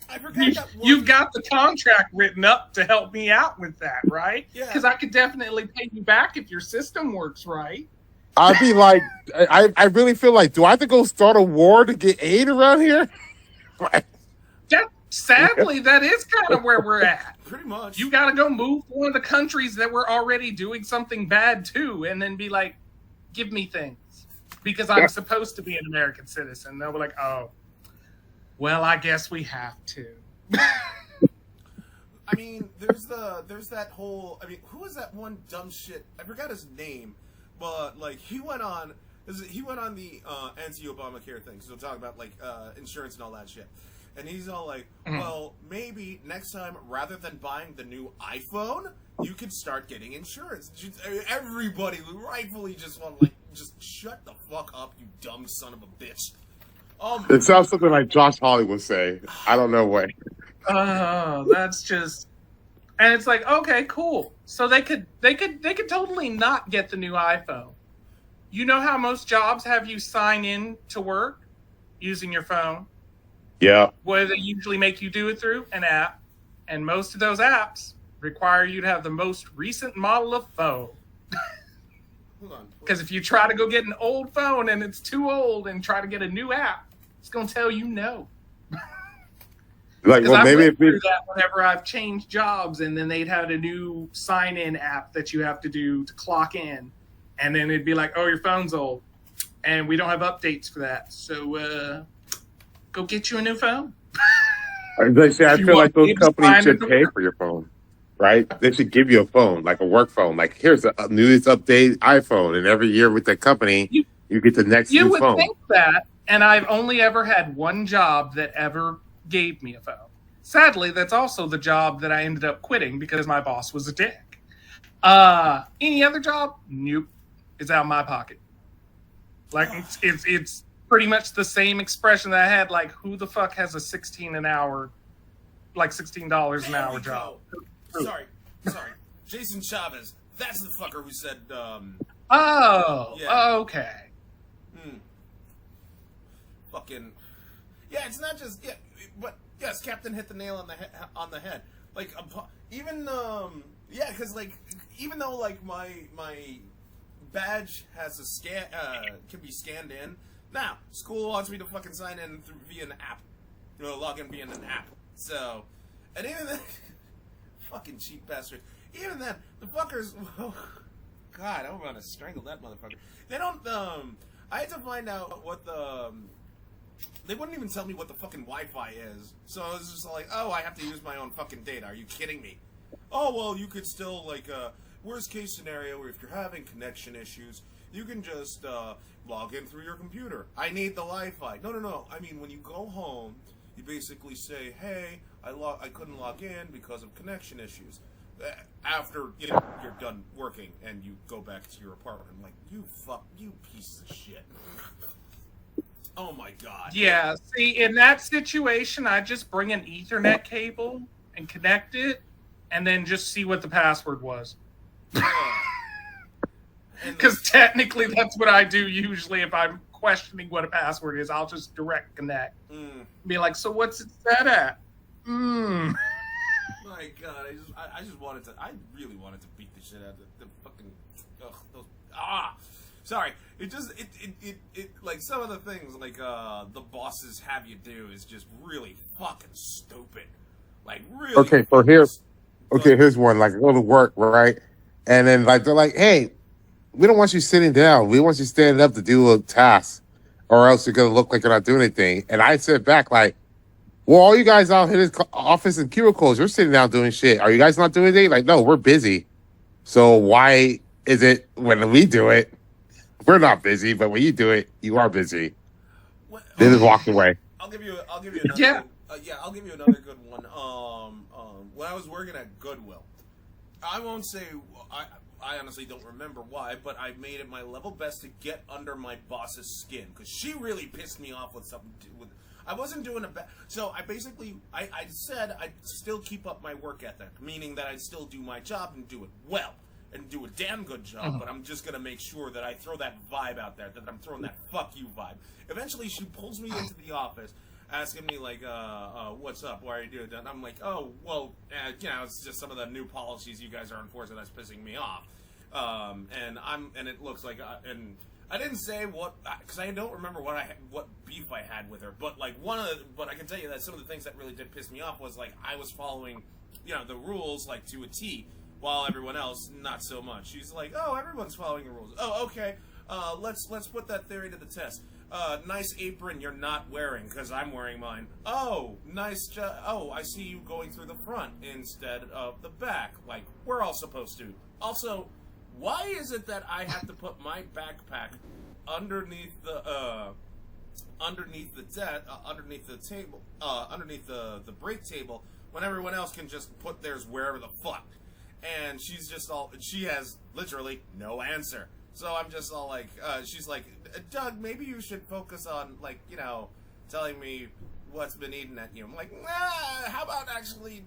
Speaker 1: I forgot that one.
Speaker 2: You've got the contract written up to help me out with that, right?
Speaker 1: Yeah.
Speaker 2: Because I could definitely pay you back if your system works right.
Speaker 3: I'd be like, I really feel like, do I have to go start a war to get aid around here?
Speaker 2: Sadly, that is kind of where we're at.
Speaker 1: Pretty much.
Speaker 2: You got to go move to one of the countries that we're already doing something bad to, and then be like, give me things. Because I'm supposed to be an American citizen. They'll be like, oh, well, I guess we have to.
Speaker 1: I mean, there's that whole. I mean, who was that one dumb shit? I forgot his name, but like he went on the anti-Obamacare thing. So talking about like insurance and all that shit, and he's all like, well, maybe next time rather than buying the new iPhone, you could start getting insurance. Everybody rightfully just want like just shut the fuck up, you dumb son of a bitch.
Speaker 3: It sounds something like Josh Hawley would say. I don't know what.
Speaker 2: Oh, that's just, and it's like, okay, cool. So they could totally not get the new iPhone. You know how most jobs have you sign in to work using your phone?
Speaker 3: Yeah.
Speaker 2: What do they usually make you do it through? An app. And most of those apps require you to have the most recent model of phone.
Speaker 1: Hold on.
Speaker 2: Because if you try to go get an old phone and it's too old and try to get a new app, it's going to tell you no.
Speaker 3: Like, well, maybe if
Speaker 2: through that whenever I've changed jobs, and then they'd have a new sign-in app that you have to do to clock in, and then it'd be like, "Oh, your phone's old, and we don't have updates for that. So, go get you a new phone."
Speaker 3: They say, I feel like those companies should pay for your phone, right? They should give you a phone, like a work phone. Like, here's a newest update iPhone, and every year with that company, you get the next new phone.
Speaker 2: You would think that, and I've only ever had one job that ever gave me a phone. Sadly, that's also the job that I ended up quitting because my boss was a dick. Any other job? Nope. It's out of my pocket. Like, it's pretty much the same expression that I had, like, who the fuck has a $16 an hour job?
Speaker 1: Sorry. Jason Chavez. That's the fucker who said
Speaker 2: Oh,
Speaker 1: Yeah.
Speaker 2: okay.
Speaker 1: Fucking. Yeah, it's not just but yes, Captain hit the nail on the head. Like even yeah, because like even though like my badge has a scan can be scanned in. Now school wants me to fucking sign in via an app, log in via an app. So, and even then, fucking cheap bastard. Even then, the fuckers. Oh, God, I'm gonna strangle that motherfucker. They don't. I had to find out what the. They wouldn't even tell me what the fucking Wi-Fi is. So I was just like, oh, I have to use my own fucking data. Are you kidding me? Oh, well, you could still, like, worst case scenario, where if you're having connection issues, you can just log in through your computer. I need the Wi-Fi. No. I mean, when you go home, you basically say, hey, I couldn't log in because of connection issues. After you're done working and you go back to your apartment. I'm like, you piece of shit. Oh my God.
Speaker 2: Yeah, see, in that situation, I just bring an Ethernet cable and connect it, and then just see what the password was. Because technically, that's what I do usually if I'm questioning what a password is. I'll just direct connect. Be like, so what's it set at?
Speaker 1: My God, I really wanted to beat the shit out of the fucking, sorry. It like some of the things like the bosses have you do is just really fucking stupid. Like really.
Speaker 3: Okay, here's one. Like, I go to work, right? And then like they're like, hey, we don't want you sitting down. We want you standing up to do a task, or else you're gonna look like you're not doing anything. And I sit back like, well, all you guys out in this office and cubicles, you're sitting down doing shit. Are you guys not doing anything? Like, no, we're busy. So why is it when we do it, we're not busy, but when you do it, you are busy. They just walked away.
Speaker 1: I'll give you another. I'll give you another good one. When I was working at Goodwill, I won't say I honestly don't remember why, but I made it my level best to get under my boss's skin because she really pissed me off with something. I wasn't doing a bad. So I basically I said I'd still keep up my work ethic, meaning that I'd still do my job and do it well. And do a damn good job, but I'm just gonna make sure that I throw that vibe out there, that I'm throwing that fuck you vibe. Eventually, she pulls me into the office, asking me like, "What's up? Why are you doing that?" And I'm like, "Oh, well, it's just some of the new policies you guys are enforcing that's pissing me off." And it looks like, and I didn't say what, because I don't remember what beef I had with her, but like but I can tell you that some of the things that really did piss me off was like I was following, the rules like to a T. While everyone else, not so much. She's like, oh, everyone's following the rules. Oh, okay. Let's put that theory to the test. Nice apron you're not wearing, because I'm wearing mine. Oh, nice oh, I see you going through the front instead of the back, like we're all supposed to. Also, why is it that I have to put my backpack underneath the table, underneath the break table, when everyone else can just put theirs wherever the fuck? And she has literally no answer. So I'm just all like, she's like, Doug, maybe you should focus on, like, telling me what's been eaten at you. I'm like, how about actually,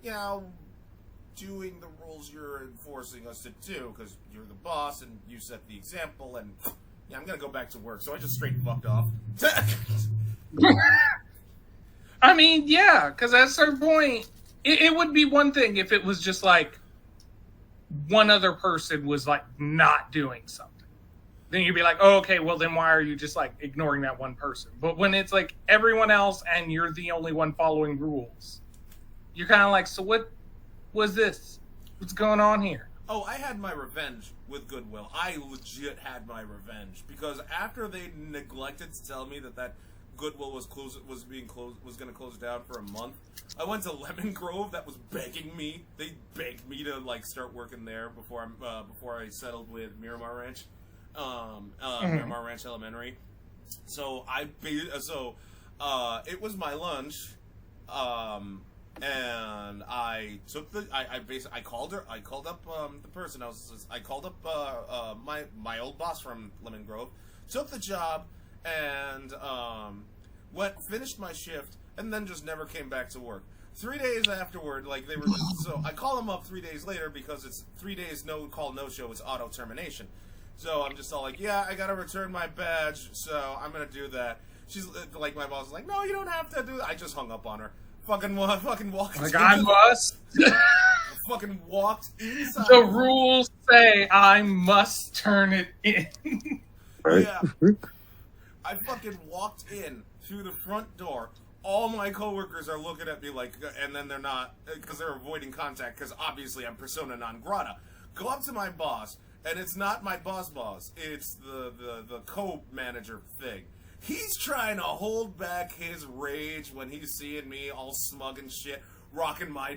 Speaker 1: doing the rules you're enforcing us to do, because you're the boss and you set the example, and I'm going to go back to work. So I just straight fucked off.
Speaker 2: I mean, yeah, because at a certain point, it would be one thing if it was just like, one other person was like not doing something. Then you'd be like, oh, okay, well then why are you just like ignoring that one person? But when it's like everyone else and you're the only one following rules, you're kind of like, so what was this? What's going on here?
Speaker 1: Oh, I had my revenge with Goodwill. I legit had my revenge because after they neglected to tell me that Goodwill was going to close down for a month, I went to Lemon Grove. That was begging me. They begged me to like start working there before I settled with Miramar Ranch, Miramar Ranch Elementary. So it was my lunch, and I took I called up the person. I called up my old boss from Lemon Grove, took the job, and finished my shift, and then just never came back to work. 3 days afterward, like they were so I call them up 3 days later because it's 3 days no call, no show, it's auto termination. So I'm just all like, yeah, I gotta return my badge, so I'm gonna do that. She's like, my boss is like, no, you don't have to do that. I just hung up on her. Fucking walked.
Speaker 2: Like, I must.
Speaker 1: Fucking walked inside.
Speaker 2: The rules say I must turn it in.
Speaker 1: Yeah. I fucking walked in through the front door. All my coworkers are looking at me like, and then they're not, because they're avoiding contact, because obviously I'm persona non grata. Go up to my boss, and it's not my boss, it's the co-manager thing. He's trying to hold back his rage when he's seeing me all smug and shit, rocking my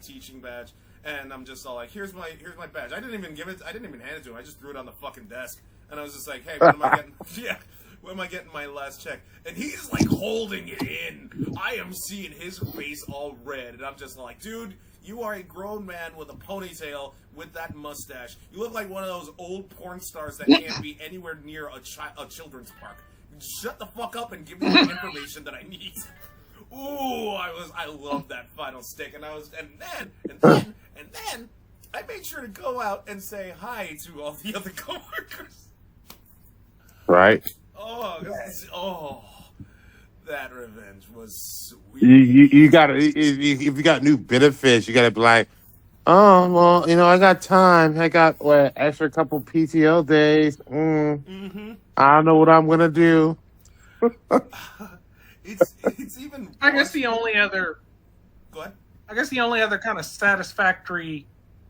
Speaker 1: teaching badge, and I'm just all like, here's my badge. I didn't even hand it to him. I just threw it on the fucking desk, and I was just like, hey, when am I getting? Yeah. When am I getting my last check? And he's like holding it in. I am seeing his face all red, and I'm just like, dude, you are a grown man with a ponytail with that mustache. You look like one of those old porn stars that can't be anywhere near a children's park. Shut the fuck up and give me the information that I need. Ooh, I love that final stick, and then I made sure to go out and say hi to all the other coworkers.
Speaker 3: Right.
Speaker 1: That revenge was sweet.
Speaker 3: You gotta, if you got new benefits, you gotta be like, oh, well, I got time. I got extra couple PTO days. I don't know what I'm gonna do.
Speaker 1: It's even worse.
Speaker 2: I guess the only other
Speaker 1: Go ahead.
Speaker 2: I guess the only other kind of satisfactory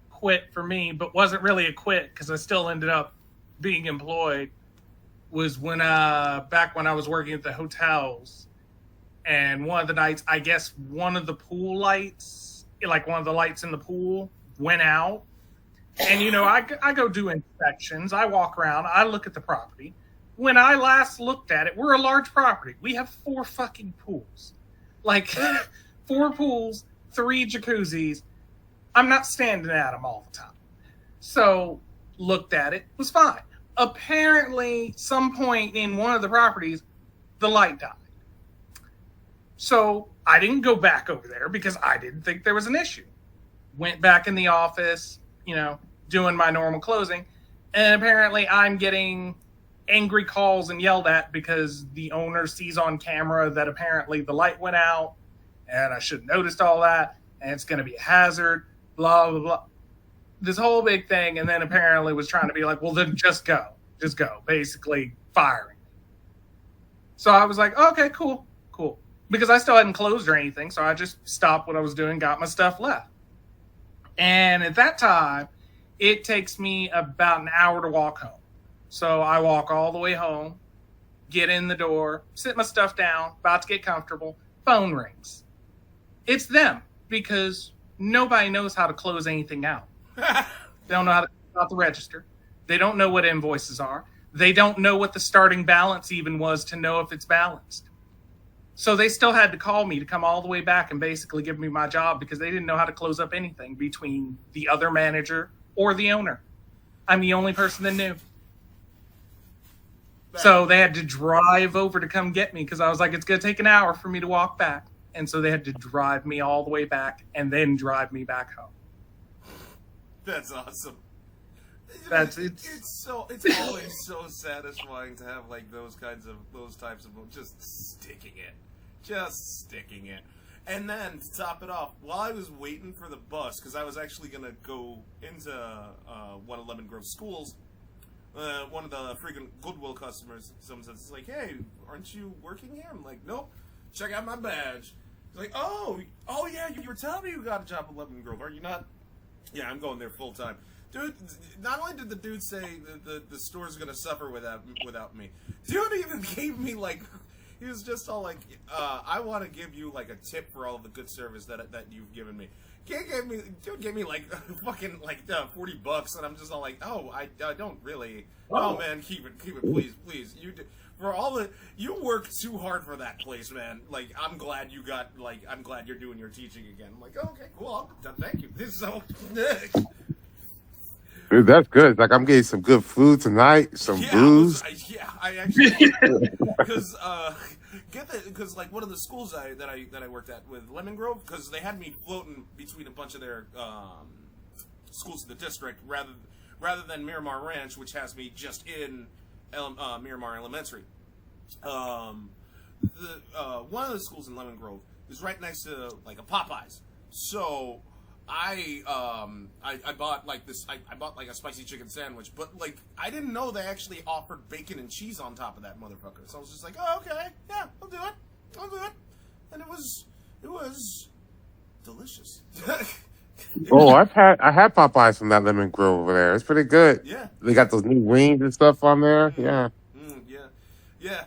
Speaker 2: quit for me, but wasn't really a quit because I still ended up being employed, was when back when I was working at the hotels, and one of the nights, I guess one of the pool lights, like one of the lights in the pool, went out. And I go do inspections. I walk around. I look at the property. When I last looked at it, we're a large property. We have 4 fucking pools, like 4 pools, 3 jacuzzis. I'm not standing at them all the time. So looked at it, was fine. Apparently, some point in one of the properties, the light died. So I didn't go back over there because I didn't think there was an issue. Went back in the office, doing my normal closing. And apparently I'm getting angry calls and yelled at because the owner sees on camera that apparently the light went out and I should have noticed all that and it's going to be a hazard, blah, blah, blah. This whole big thing, and then apparently was trying to be like, well, then just go, basically firing. So I was like, okay, cool. Because I still hadn't closed or anything, so I just stopped what I was doing, got my stuff left. And at that time, it takes me about an hour to walk home. So I walk all the way home, get in the door, sit my stuff down, about to get comfortable, phone rings. It's them, because nobody knows how to close anything out. They don't know how to close out the register. They don't know what invoices are. They don't know what the starting balance even was to know if it's balanced. So they still had to call me to come all the way back and basically give me my job because they didn't know how to close up anything between the other manager or the owner. I'm the only person that knew. So they had to drive over to come get me because I was like, it's going to take an hour for me to walk back. And so they had to drive me all the way back and then drive me back home.
Speaker 1: That's awesome.
Speaker 2: It's
Speaker 1: always so satisfying to have like those types of just sticking it. And then to top it off, while I was waiting for the bus, because I was actually gonna go into one of Lemon Grove schools, one of the freaking Goodwill customers, someone says, like, hey, aren't you working here? I'm like, nope. Check out my badge. He's like, oh yeah, you were telling me you got a job at Lemon Grove, are you not? Yeah, I'm going there full time. Dude, not only did the dude say the store's gonna suffer without me, dude even gave me like, he was just all like, I want to give you like a tip for all of the good service that you've given me. Dude gave me like fucking like $40, and I'm just all like, oh, I don't really. Oh man, keep it, please. You worked too hard for that place, man. Like, I'm glad you're doing your teaching again. I'm like, oh, okay, cool, thank you. This is so.
Speaker 3: Dude, that's good. It's like I'm getting some good food tonight, some booze.
Speaker 1: I actually because like one of the schools that I worked at with Lemon Grove, because they had me floating between a bunch of their schools in the district rather than Miramar Ranch, which has me just in Miramar Elementary. One of the schools in Lemon Grove is right next to like a Popeyes. So I bought like this. I bought like a spicy chicken sandwich, but like I didn't know they actually offered bacon and cheese on top of that motherfucker. So I was just like, oh, okay, yeah, I'll do it, and it was delicious.
Speaker 3: I had Popeyes from that Lemon Grove over there. It's pretty good.
Speaker 1: Yeah,
Speaker 3: They got those new wings and stuff on there. Yeah.
Speaker 1: Yeah.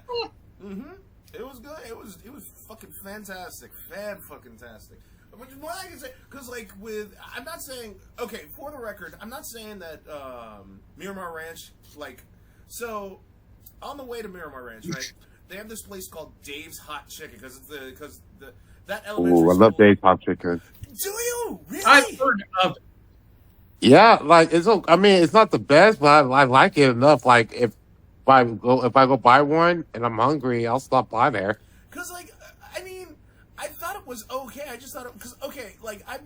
Speaker 1: It was good. It was fucking fantastic. Fan-fucking-tastic. Which is what I can say, because like I'm not saying, okay, for the record, I'm not saying that Miramar Ranch, like, so on the way to Miramar Ranch, right? They have this place called Dave's Hot Chicken that elementary
Speaker 3: Ooh, I
Speaker 1: school.
Speaker 3: love Dave's Hot Chicken.
Speaker 1: Do you really?
Speaker 2: I've heard of it.
Speaker 3: Yeah, like it's not the best, but I like it enough. Like if I go buy one and I'm hungry, I'll stop by there.
Speaker 1: Because like I mean, I thought it was okay. I just thought it because okay, like I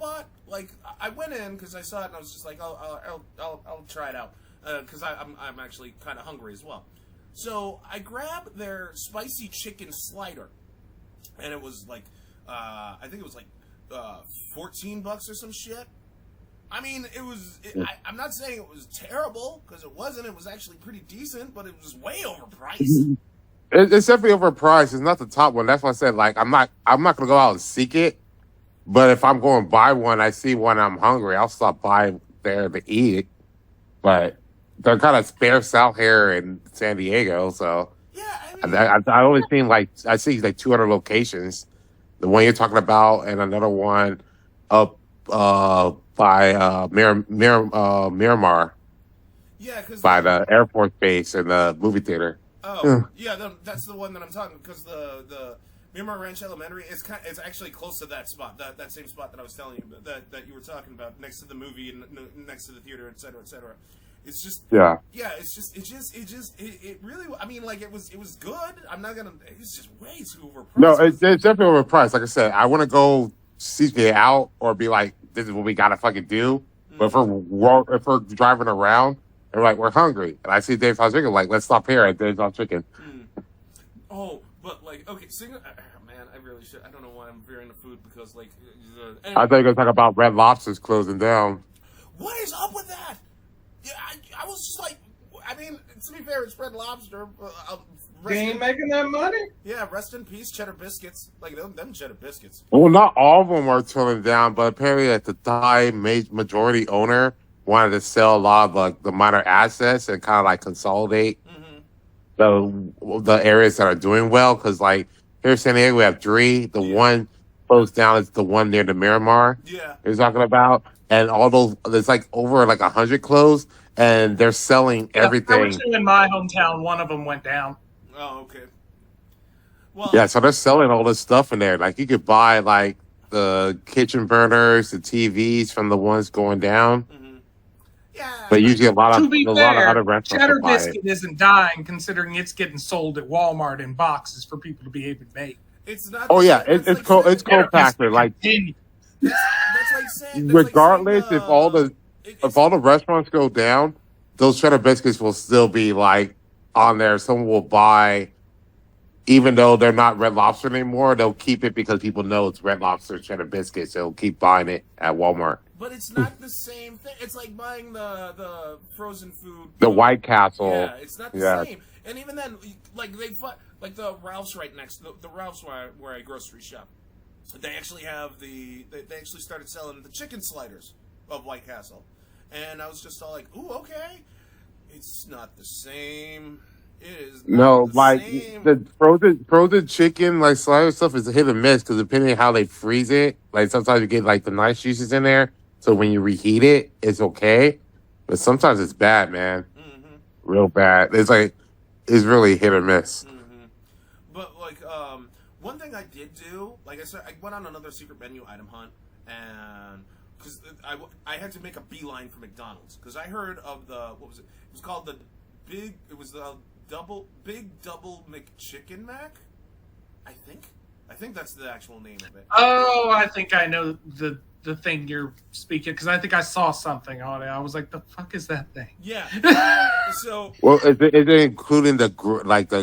Speaker 1: went in because I saw it and I was just like, I'll try it out because I'm actually kind of hungry as well. So I grabbed their spicy chicken slider, and it was like I think it was like $14 or some shit. I mean, I'm not saying it was terrible because it wasn't. It was actually pretty decent, but it was way overpriced.
Speaker 3: It's definitely overpriced. It's not the top one. That's why I said like I'm not gonna go out and seek it. But if I'm going to buy one, I see one, I'm hungry, I'll stop by there to eat it. But they're kind of sparse out here in San Diego, so
Speaker 1: Yeah, I mean,
Speaker 3: I only seen I see like 200 locations. The one you're talking about, and another one up by Miramar
Speaker 1: yeah, because
Speaker 3: by the Air Force Base and the movie theater.
Speaker 1: that's the one that I'm talking because the Miramar Ranch Elementary is it's actually close to that spot, that same spot that I was telling you that you were talking about, next to the movie and next to the theater, et cetera, et cetera. It's just it really, I mean, like it was good. I'm not gonna. It's just way too overpriced.
Speaker 3: No, it's definitely overpriced. Like I said, I want to go seek it out or be like, this is what we gotta fucking do. But if we're driving around and we're hungry, and I see Dave's Hot Chicken, like let's stop here at Dave's Hot Chicken.
Speaker 1: Oh, but like okay, man, I really should. I don't know why I'm veering the food because like.
Speaker 3: I thought you were gonna talk about Red Lobster's closing down.
Speaker 1: What is up with that? Yeah, I was just like, I mean, to be fair, it's Red Lobster.
Speaker 2: They ain't making that money?
Speaker 1: Yeah, rest in peace, Cheddar Biscuits. Like, them Cheddar Biscuits.
Speaker 3: Well, not all of them are turning down, but apparently at the time, majority owner wanted to sell a lot of like the minor assets and kind of like consolidate the areas that are doing well. Because like here in San Diego, we have 3. The one closed down is the one near the Miramar.
Speaker 1: Yeah,
Speaker 3: you're talking about, and all those there's like over like 100 closed, and they're selling everything.
Speaker 2: There were 2 in my hometown. One of them went down.
Speaker 1: Oh, okay. Well,
Speaker 3: yeah, so they're selling all this stuff in there. Like you could buy like the kitchen burners, the TVs from the ones going down.
Speaker 1: Yeah,
Speaker 3: but usually a lot of other restaurants
Speaker 2: Cheddar
Speaker 3: buy
Speaker 2: Biscuit isn't dying, considering it's getting sold at Walmart in boxes for people to be able to make.
Speaker 1: It's not.
Speaker 3: Oh yeah, it's co-packer. Like
Speaker 1: that's like saying.
Speaker 3: Regardless, if all the restaurants go down, those Cheddar Biscuits will still be like on there. Someone will buy, even though they're not Red Lobster anymore. They'll keep it because people know it's Red Lobster Cheddar Biscuits. They'll keep buying it at Walmart.
Speaker 1: But it's not the same thing. It's like buying the frozen food.
Speaker 3: The White Castle.
Speaker 1: Yeah, it's not the same. And even then, like like the Ralph's right next, the Ralph's where I grocery shop. They actually have they actually started selling the chicken sliders of White Castle, and I was just all like, ooh, okay. It's not the same. It is not same.
Speaker 3: The frozen chicken like slider stuff is a hit or miss because depending on how they freeze it, like sometimes you get like the nice juices in there. So when you reheat it, it's okay, but sometimes it's bad, man. Real bad. It's really hit or miss.
Speaker 1: But like one thing I did do, like I said, I went on another secret menu item hunt, and because I had to make a beeline for McDonald's because I heard of what was it? It was called the Big Double McChicken Mac, I think. I think that's the actual name of it.
Speaker 2: Oh, I think I know the thing you're speaking, because I think I saw something on it. I was like, the fuck is that thing?
Speaker 1: Yeah. So
Speaker 3: Well, is it including the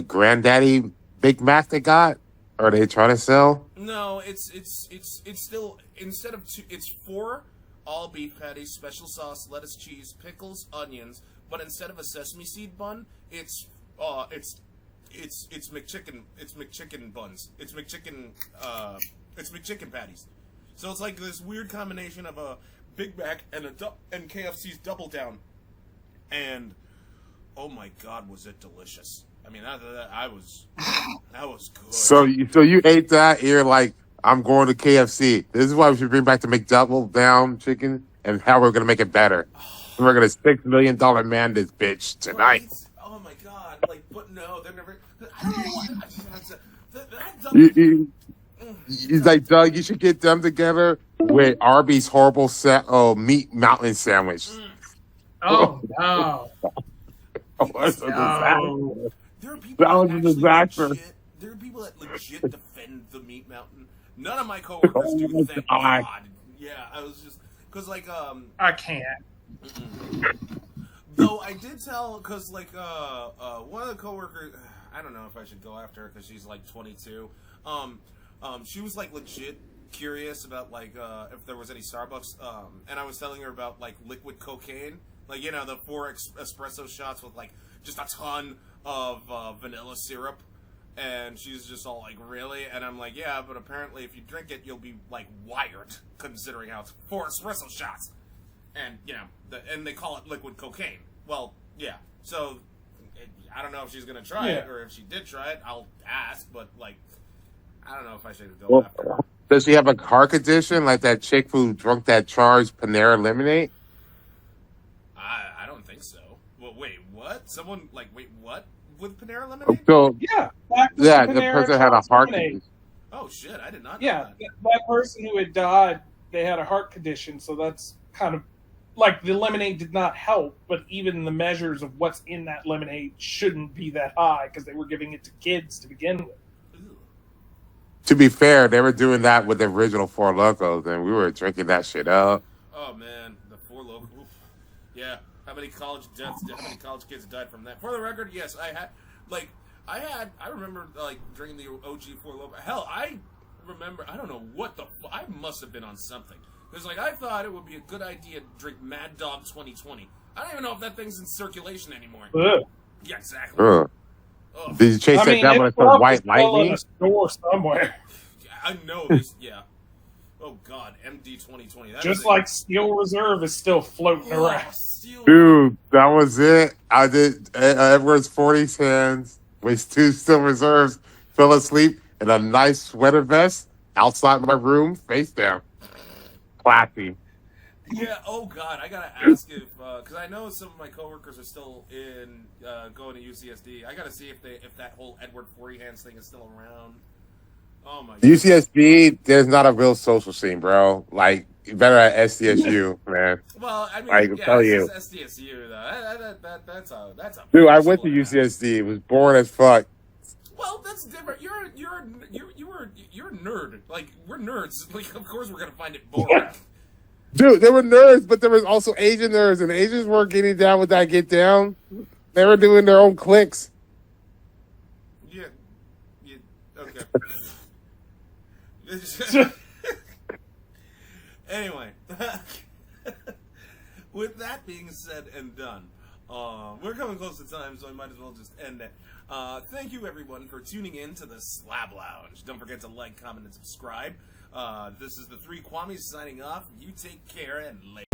Speaker 3: granddaddy Big Mac they got? Or are they trying to sell?
Speaker 1: no, it's still instead of it's 4 all beef patties, special sauce, lettuce, cheese, pickles, onions. But instead of a sesame seed bun, it's McChicken. It's McChicken buns. It's McChicken patties. So it's like this weird combination of a Big Mac and and KFC's Double Down. And oh my God, was it delicious! I mean, that was good.
Speaker 3: So you ate that, you're like, I'm going to KFC. This is why we should bring back the McDouble Down chicken and how we're going to make it better. We're going to $6 million man this bitch tonight.
Speaker 1: Right? Oh my God! Like, but no, they're never. I don't know why. That double.
Speaker 3: He's like, Doug, you should get them together with Arby's horrible meat mountain sandwich.
Speaker 2: Oh no!
Speaker 3: Oh, that's a disaster.
Speaker 2: No.
Speaker 1: There are people
Speaker 3: That was a disaster.
Speaker 1: There are people that legit defend the meat mountain. None of my coworkers do.
Speaker 3: Oh,
Speaker 1: Thank
Speaker 3: God.
Speaker 1: God. Yeah, I was just because like
Speaker 2: I can't.
Speaker 1: Though I did tell because like one of the coworkers, I don't know if I should go after her because she's like 22. She was like legit curious about like if there was any Starbucks. And I was telling her about like liquid cocaine, like you know the 4 espresso shots with like just a ton of vanilla syrup. And she's just all like, really? And I'm like, yeah, but apparently if you drink it, you'll be like wired, considering how it's 4 espresso shots. And, you know, and they call it liquid cocaine. Well, yeah. So, I don't know if she's going to try it, or if she did try it, I'll ask, but, like, I don't know if I should go after her.
Speaker 3: Does she have a car condition like that chick who drunk that charged Panera lemonade?
Speaker 1: I don't think so. Well, wait, what? Someone, like, wait, what? With Panera lemonade?
Speaker 3: So,
Speaker 2: Yeah,
Speaker 3: the person had a heart condition.
Speaker 1: Oh, shit, I did not know
Speaker 2: Yeah,
Speaker 1: that.
Speaker 2: that person who had died, they had a heart condition, so that's kind of like the lemonade did not help, but even the measures of what's in that lemonade shouldn't be that high because they were giving it to kids to begin with.
Speaker 1: Ew.
Speaker 3: To be fair, they were doing that with the original Four Locos, and we were drinking that shit up.
Speaker 1: Oh, man, the 4 Loko. Oof. Yeah. How many college kids died from that? For the record, yes, I remember, like, drinking the OG 4 Loko. Hell, I remember, I don't know what I must have been on something. Because, like, I thought it would be a good idea to drink Mad Dog 2020. I don't even know if that thing's in circulation anymore.
Speaker 2: Ugh.
Speaker 1: Yeah, exactly.
Speaker 3: Ugh.
Speaker 1: Ugh.
Speaker 3: Did you chase that down with some white
Speaker 2: still in
Speaker 3: lightning?
Speaker 2: a store somewhere.
Speaker 1: I know this, yeah. Oh, God, MD 2020. That
Speaker 2: Just
Speaker 1: is
Speaker 2: like Steel Reserve is still floating around.
Speaker 3: Dude, that was it. I did Edward's 40s hands with 2 Steel Reserves, fell asleep in a nice sweater vest outside my room, face down. Classy.
Speaker 1: Yeah, oh God, I gotta ask if, because I know some of my coworkers are still going to UCSD. I gotta see if that whole Edward 40 hands thing is still around. Oh my God.
Speaker 3: UCSD, there's not a real social scene, bro. Like, you better at SDSU, man.
Speaker 1: Well, I mean,
Speaker 3: I can tell you.
Speaker 1: it's SDSU though. That's a
Speaker 3: Dude, I went to
Speaker 1: school house.
Speaker 3: UCSD. Was bored as fuck.
Speaker 1: Well, that's different. You're a nerd. Like, we're nerds. Like, of course we're gonna find it boring.
Speaker 3: Dude, there were nerds, but there was also Asian nerds, and Asians weren't getting down with that get down. They were doing their own cliques.
Speaker 1: Yeah. Okay. Anyway, with that being said and done, we're coming close to time, so I might as well just end it. Thank you, everyone, for tuning in to the Slab Lounge. Don't forget to like, comment, and subscribe. This is the 3 Kwamis signing off. You take care and later.